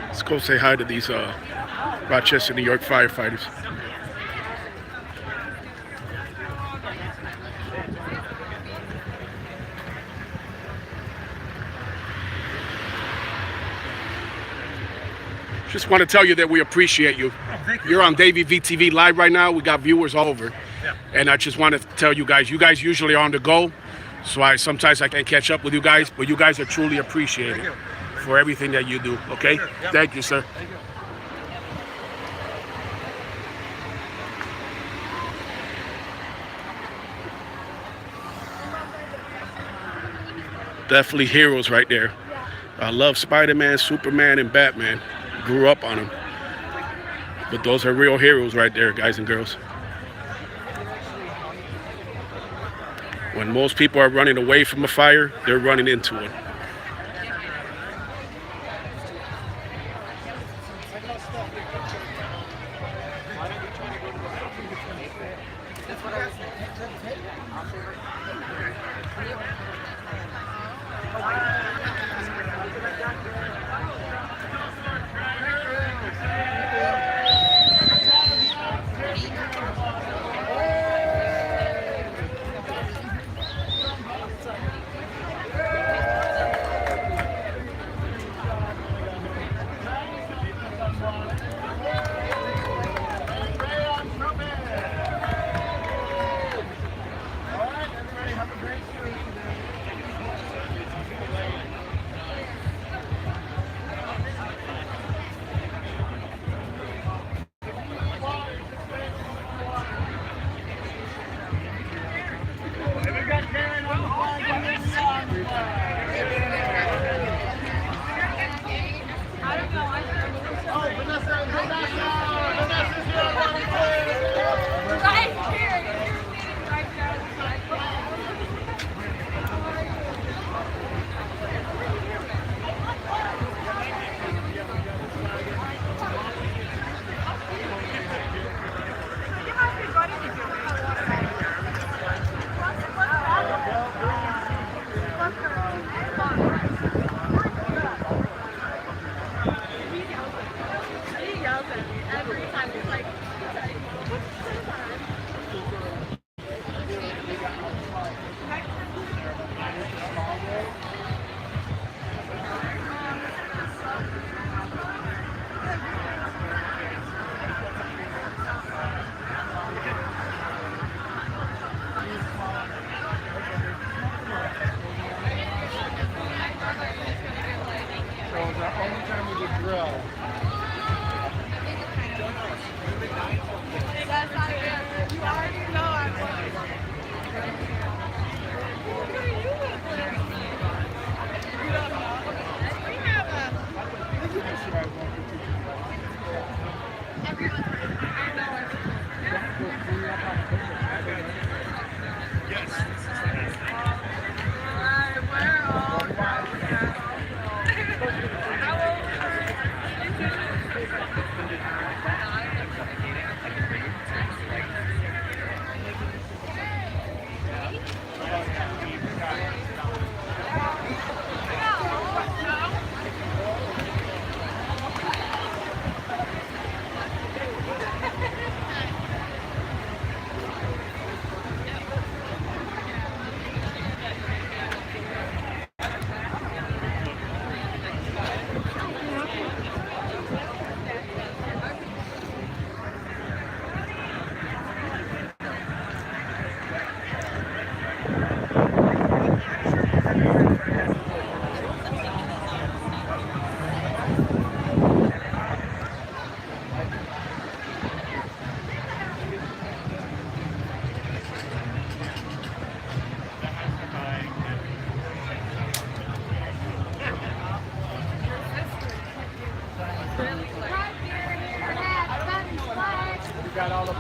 Let's go say hi to these Rochester, New York firefighters. Just want to tell you that we appreciate you. You're on Davy V TV live right now. We got viewers all over. And I just want to tell you guys usually are on the go. So sometimes I can't catch up with you guys, but you guys are truly appreciated for everything that you do. Okay? Thank you, sir. Definitely heroes right there. I love Spider-Man, Superman, and Batman. Grew up on them. But those are real heroes right there, guys and girls. When most people are running away from a fire, they're running into it.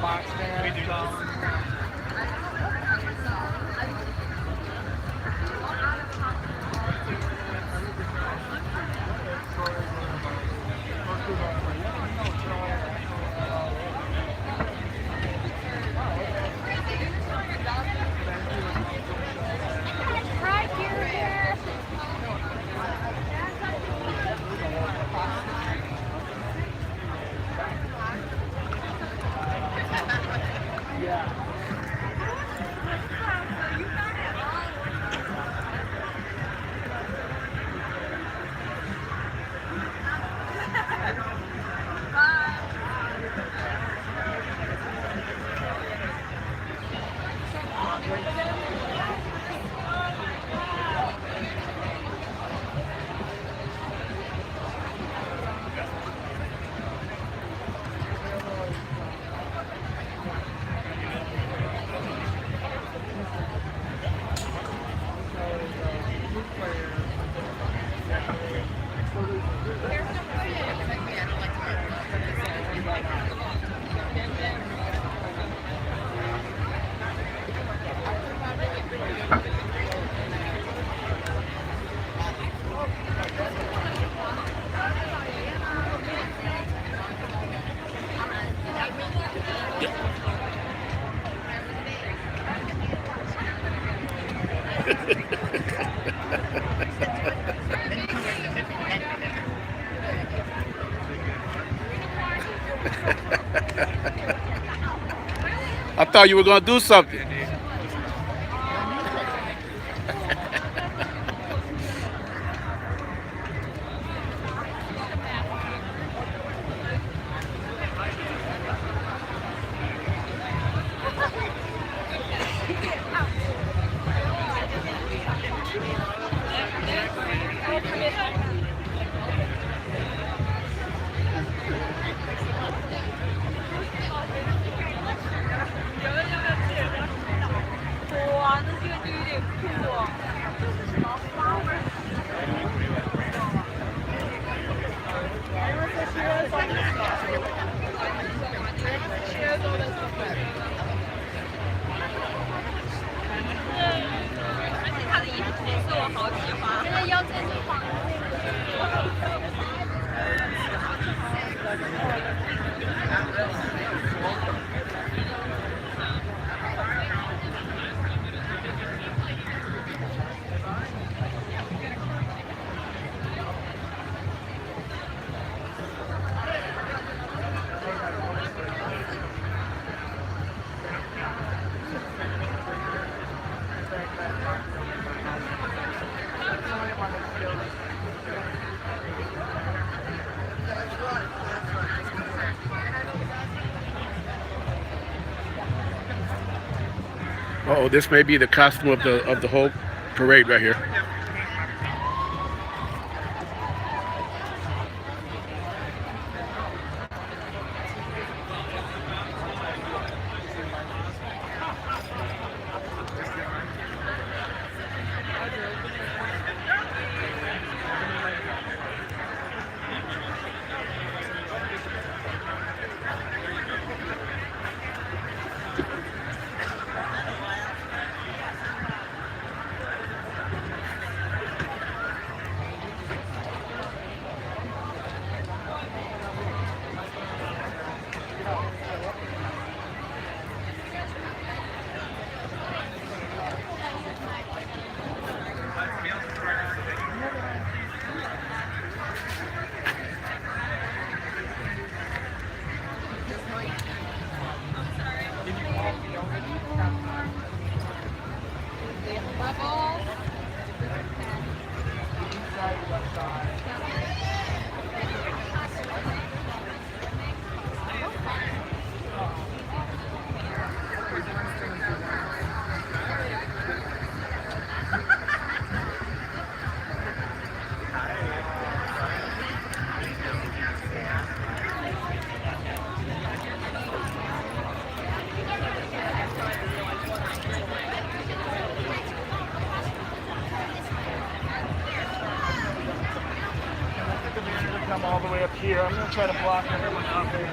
box there. Right here. I thought you were gonna do something. Uh-oh, this may be the costume of the whole parade right here. Come all the way up here. I'm going to try to block everyone out there.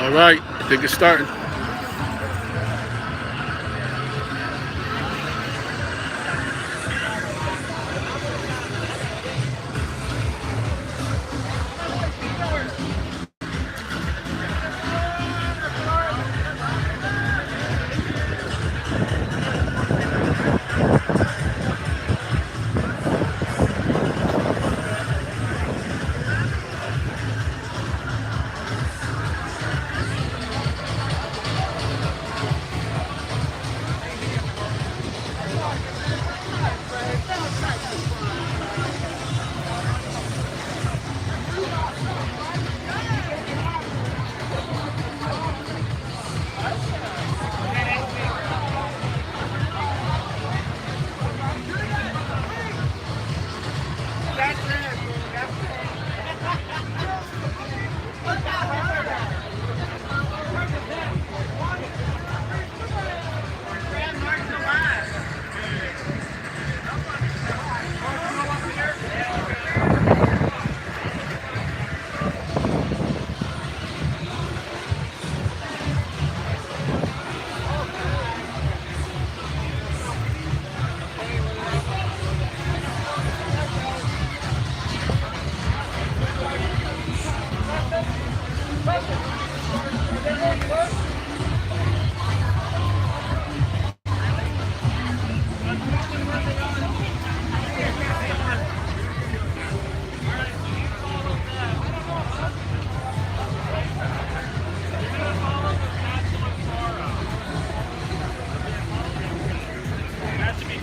All right, I think it's starting.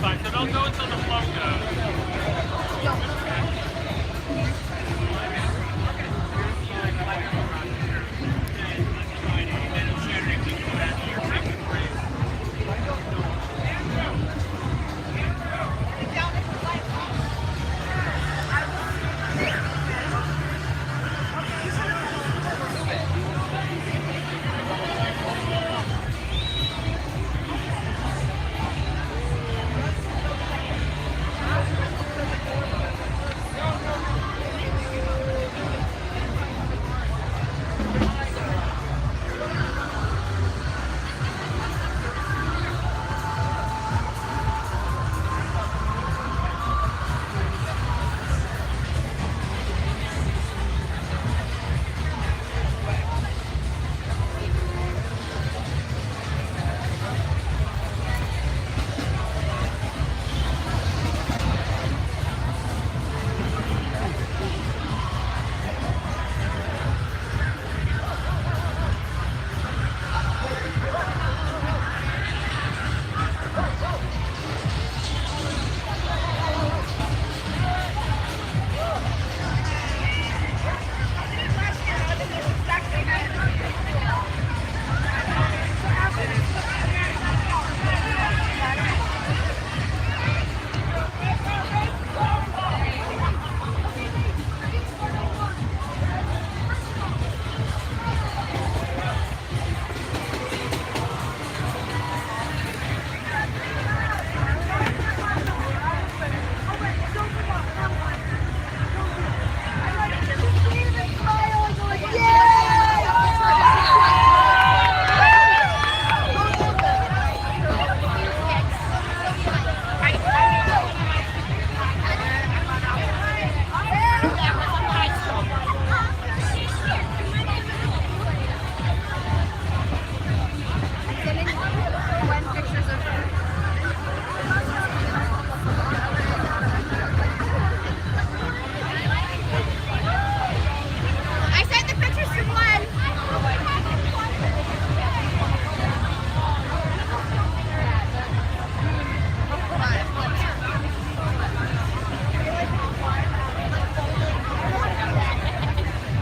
fine. So don't go until the float goes.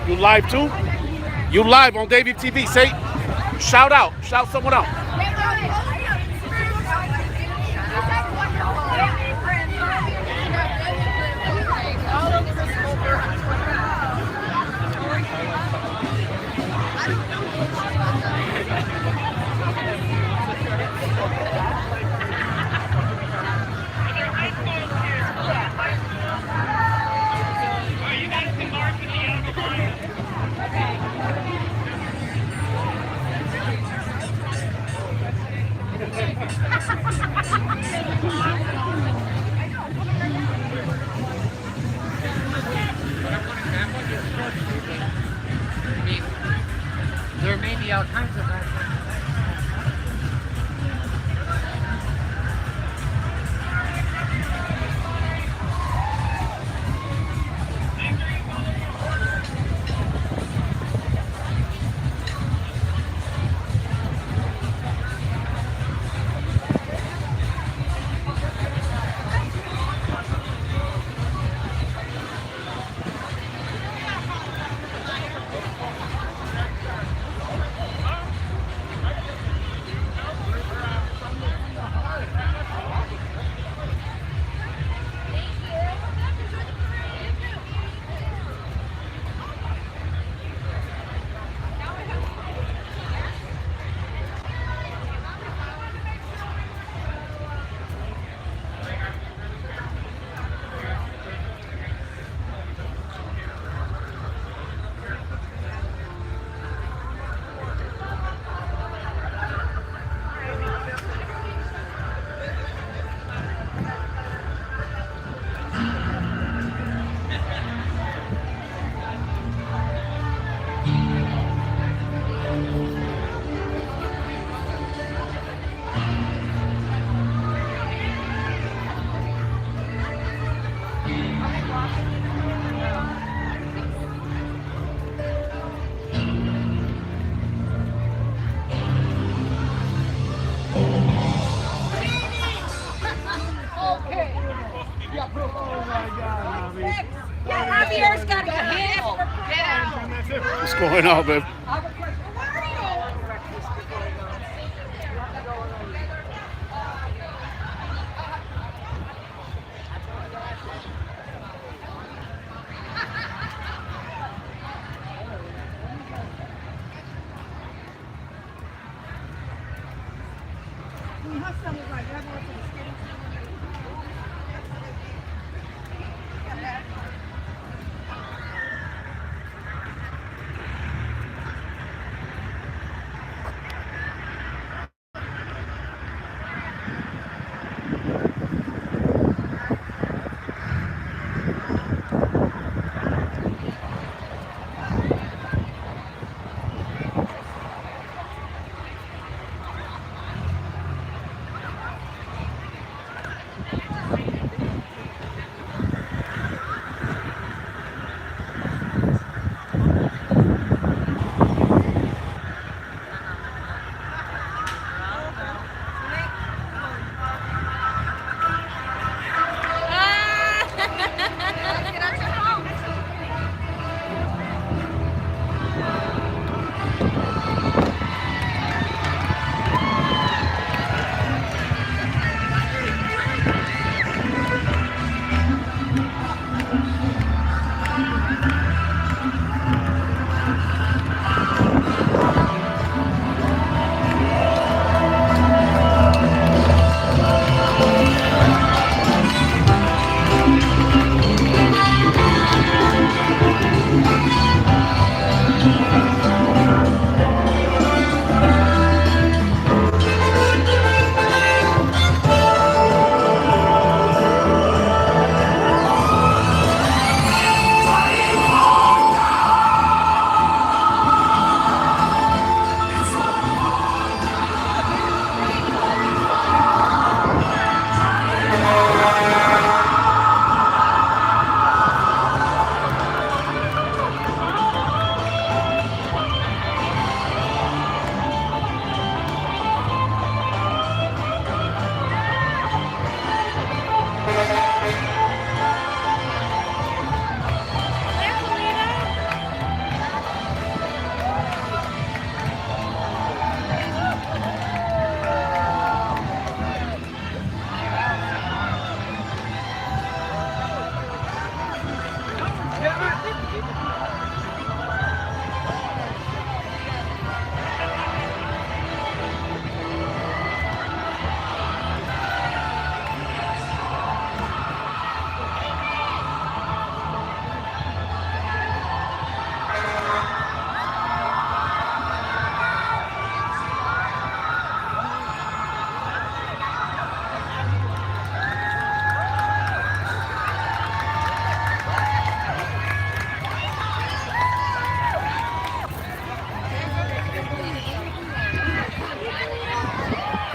You live too? You live on Davy TV. Say, shout out. Shout someone out. There may be all kinds of going on, babe?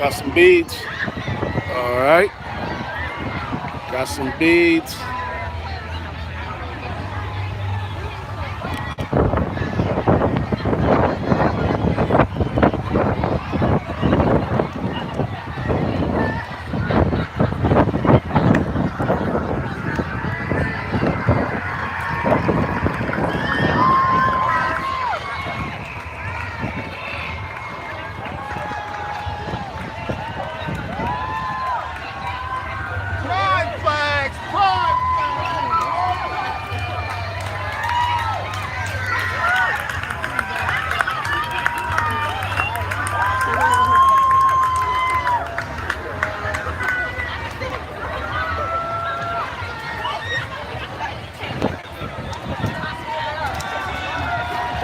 Got some beads. All right. Got some beads.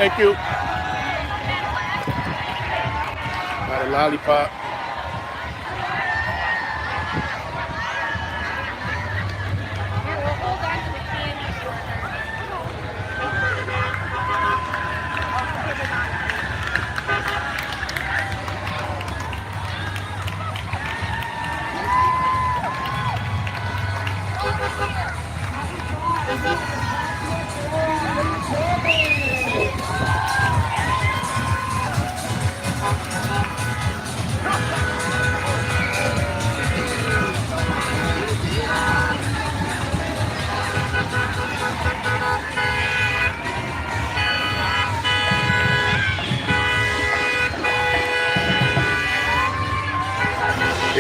Thank you. Got a lollipop.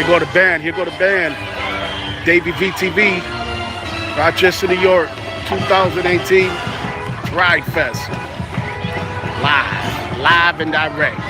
Here go the band. Here go the band. Davy V TV, Rochester, New York, 2018 Pride Fest. Live and direct.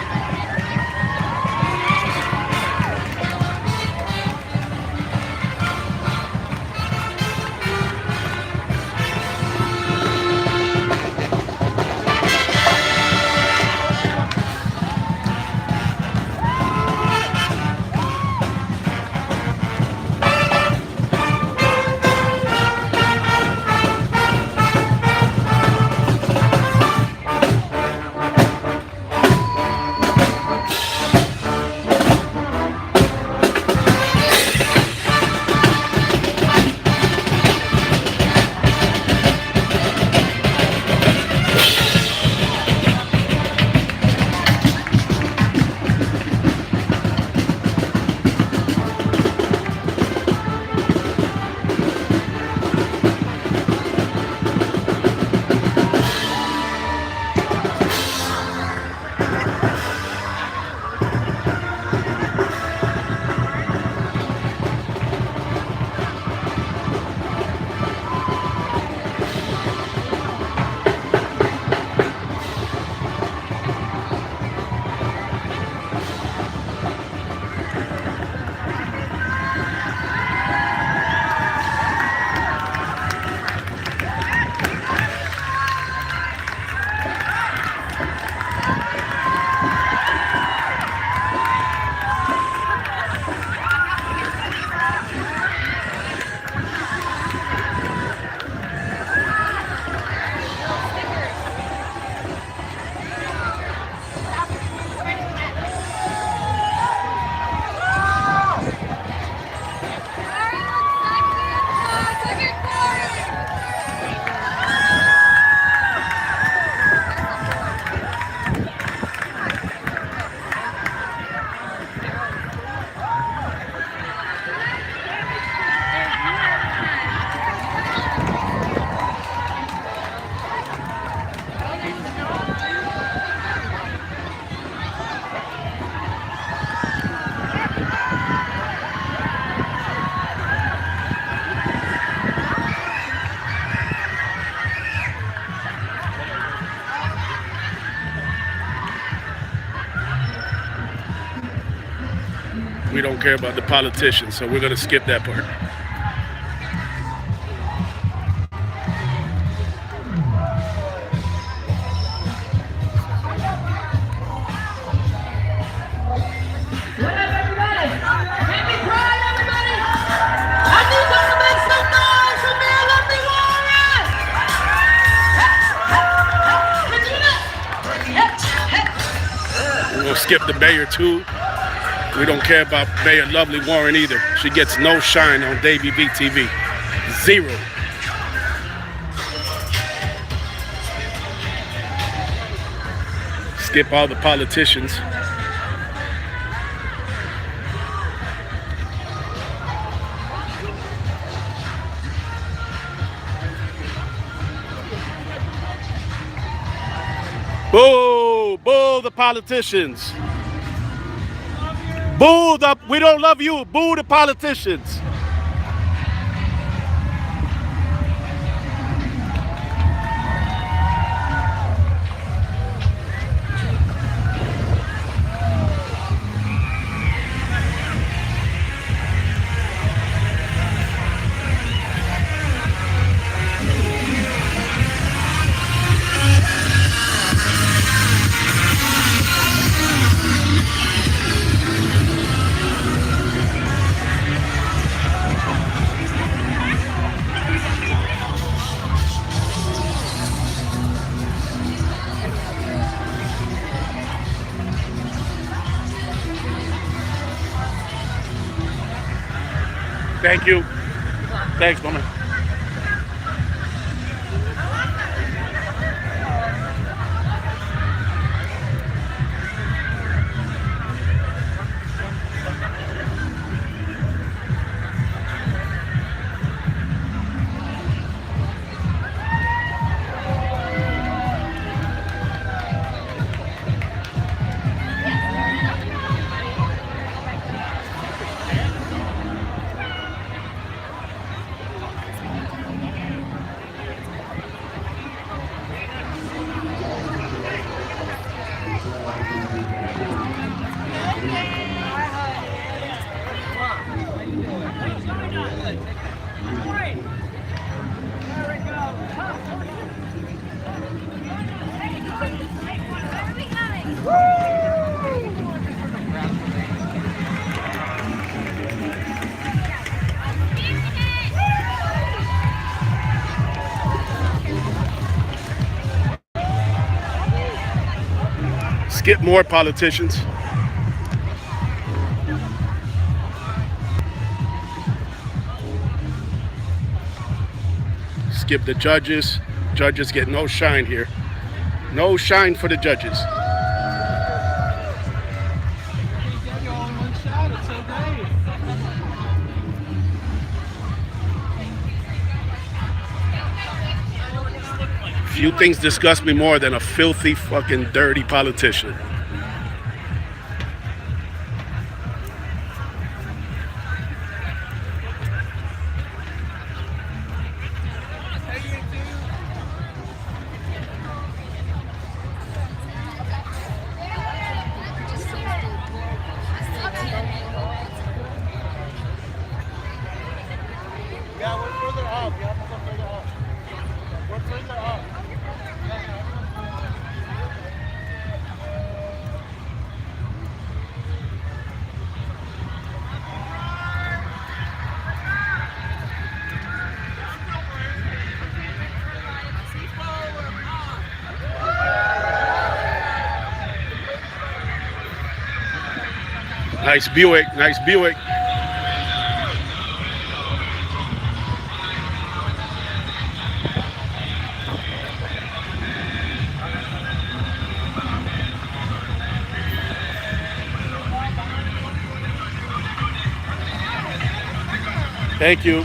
We don't care about the politicians, so we're going to skip that part. We're going to skip the mayor too. We don't care about Mayor Lovely Warren either. She gets no shine on Davy V TV. Zero. Skip all the politicians. Boo! Boo the politicians. Boo the, we don't love you. Boo the politicians. Thank you. Thanks, mama. skip more politicians. Skip the judges. Judges get no shine here. No shine for the judges. We get you all in one shot. It's so great. Few things disgust me more than a filthy, fucking, dirty politician. Yeah, we're further up. You have to go further up. We're further up. Nice Buick, nice Buick. Thank you.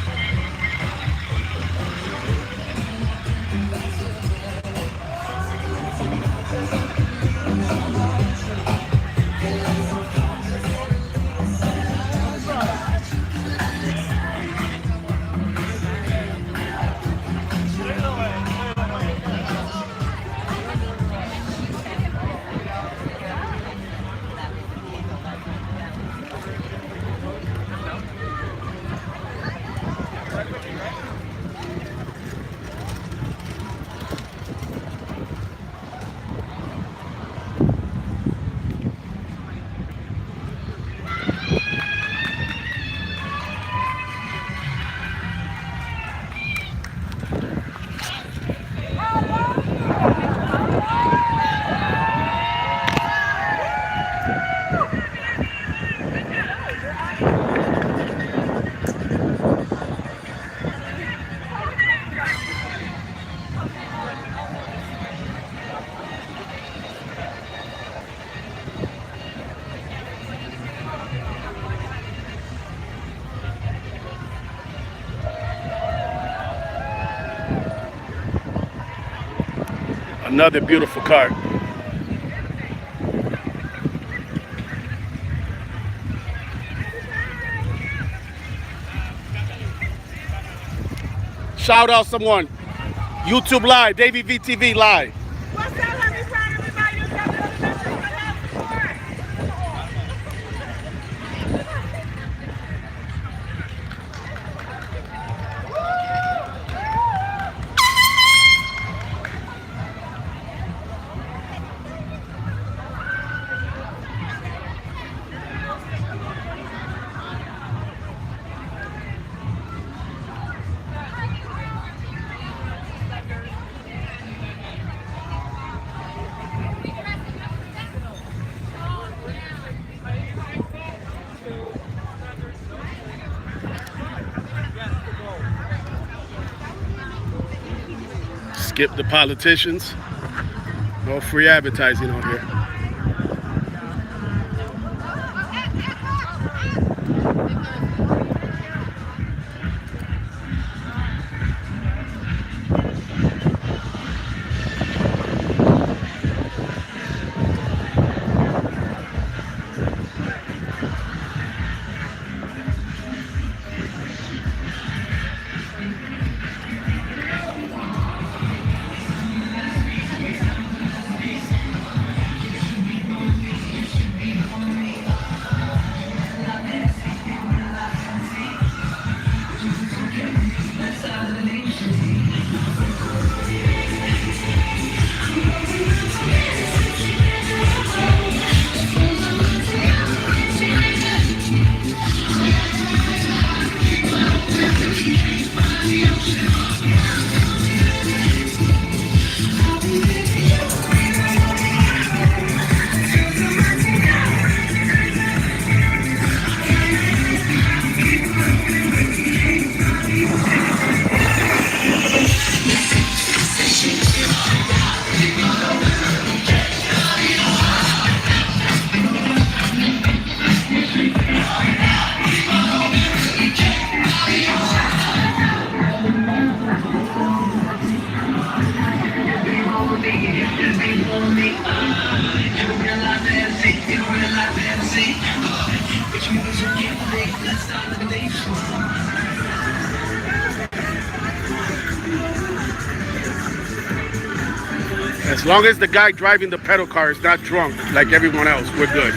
Another beautiful car. Shout out someone. YouTube Live, Davy V TV Live. What's up, happy Pride, everybody? What's up, Skip the politicians. No free advertising on here. As long as the guy driving the pedal car is not drunk like everyone else, we're good.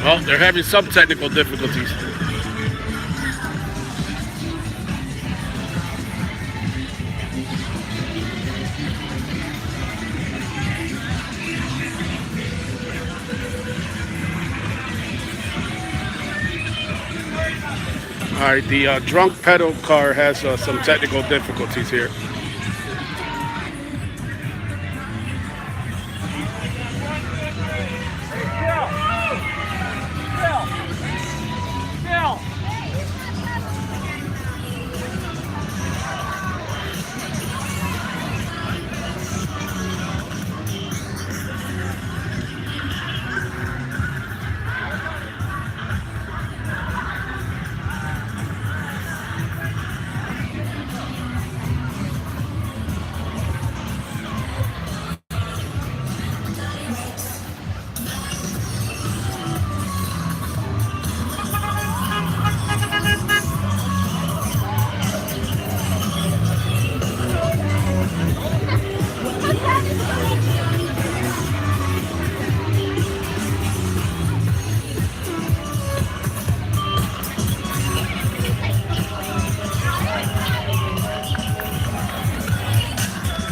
Well, they're having some technical difficulties. All right, the drunk pedal car has some technical difficulties here.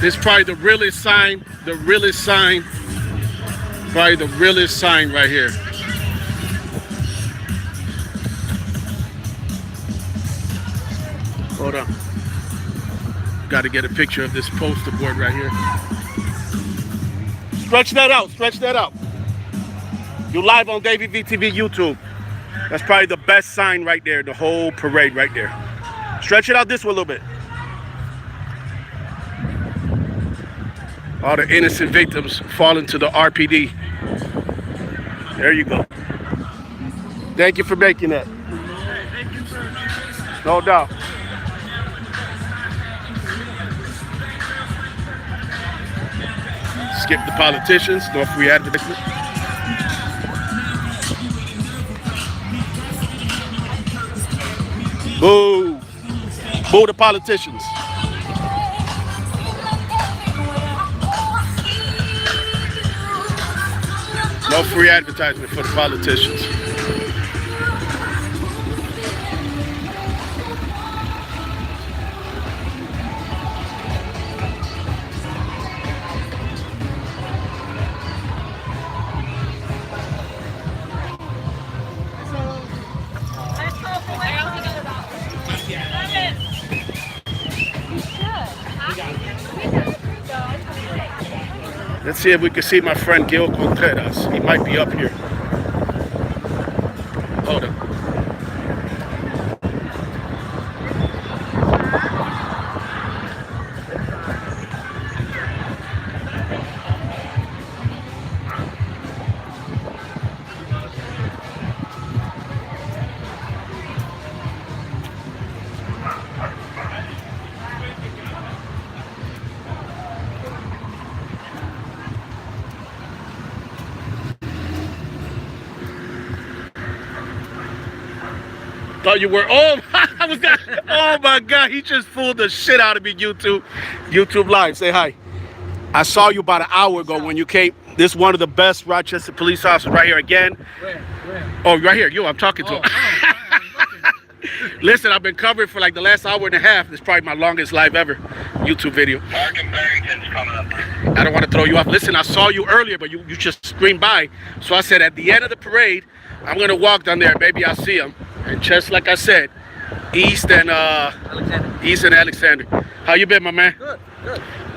This is probably the realest sign, probably the realest sign right here. Hold on. Got to get a picture of this poster board right here. Stretch that out, stretch that out. You live on Davy V TV YouTube. That's probably the best sign right there, the whole parade right there. Stretch it out this way a little bit. All the innocent victims fall into the RPD. There you go. Thank you for making that. No doubt. Skip the politicians, no free advertisement. Boo. Boo the politicians. No free advertisement for the politicians. Let's see if we can see my friend Gil Contreras. He might be up here. Hold on. Thought you were. Oh, I was. Oh my God, he just fooled the shit out of me. YouTube Live. Say hi. I saw you about an hour ago when you came. This is one of the best Rochester police officers right here again. Where? Oh, right here. You, I'm talking to him. Listen, I've been covering for like the last hour and a half. It's probably my longest live ever YouTube video. I don't want to throw you off. Listen, I saw you earlier, but you just screamed by. So I said at the end of the parade, I'm going to walk down there. Maybe I'll see him. And just like I said, East and Alexander. How you been, my man? Good.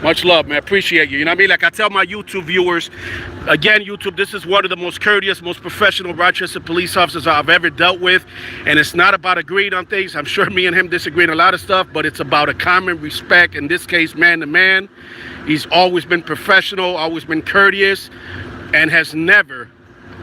Much love, man. Appreciate you. You know what I mean? Like I tell my YouTube viewers, again, YouTube, this is one of the most courteous, most professional Rochester police officers I've ever dealt with. And it's not about agreeing on things. I'm sure me and him disagree on a lot of stuff, but it's about a common respect. In this case, man to man. He's always been professional, always been courteous, and has never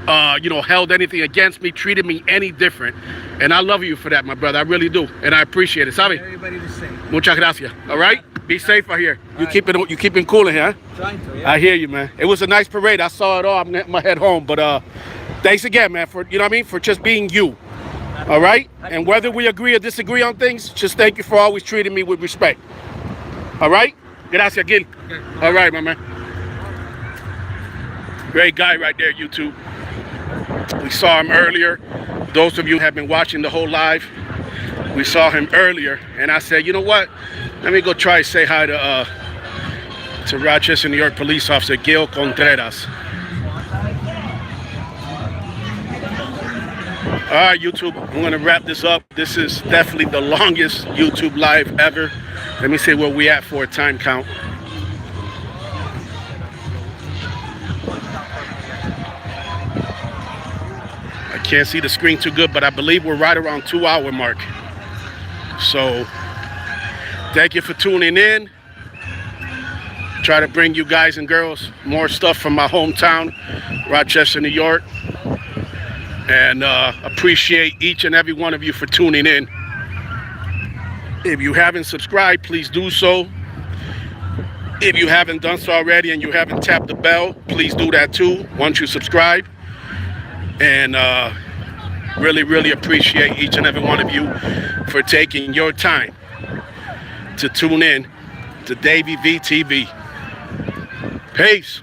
held anything against me, treated me any different. And I love you for that, my brother. I really do. And I appreciate it. Sabe? Everybody the same. Muchas gracias. All right? Be safe out here. You keep it cool in here, huh? Trying to, yeah. I hear you, man. It was a nice parade. I saw it all. I'm getting my head home. But thanks again, man, for, you know what I mean, for just being you. All right? And whether we agree or disagree on things, just thank you for always treating me with respect. All right? Gracias, Gil. All right, my man. Great guy right there, YouTube. We saw him earlier. Those of you who have been watching the whole live, we saw him earlier. And I said, you know what? Let me go try to say hi to Rochester, New York Police Officer Gil Contreras. All right, YouTube, I'm going to wrap this up. This is definitely the longest YouTube live ever. Let me see where we at for a time count. I can't see the screen too good, but I believe we're right around 2-hour mark. So thank you for tuning in. Try to bring you guys and girls more stuff from my hometown, Rochester, New York. And appreciate each and every one of you for tuning in. If you haven't subscribed, please do so. If you haven't done so already and you haven't tapped the bell, please do that too once you subscribe. And really, really appreciate each and every one of you for taking your time to tune in to Davy V TV. Peace.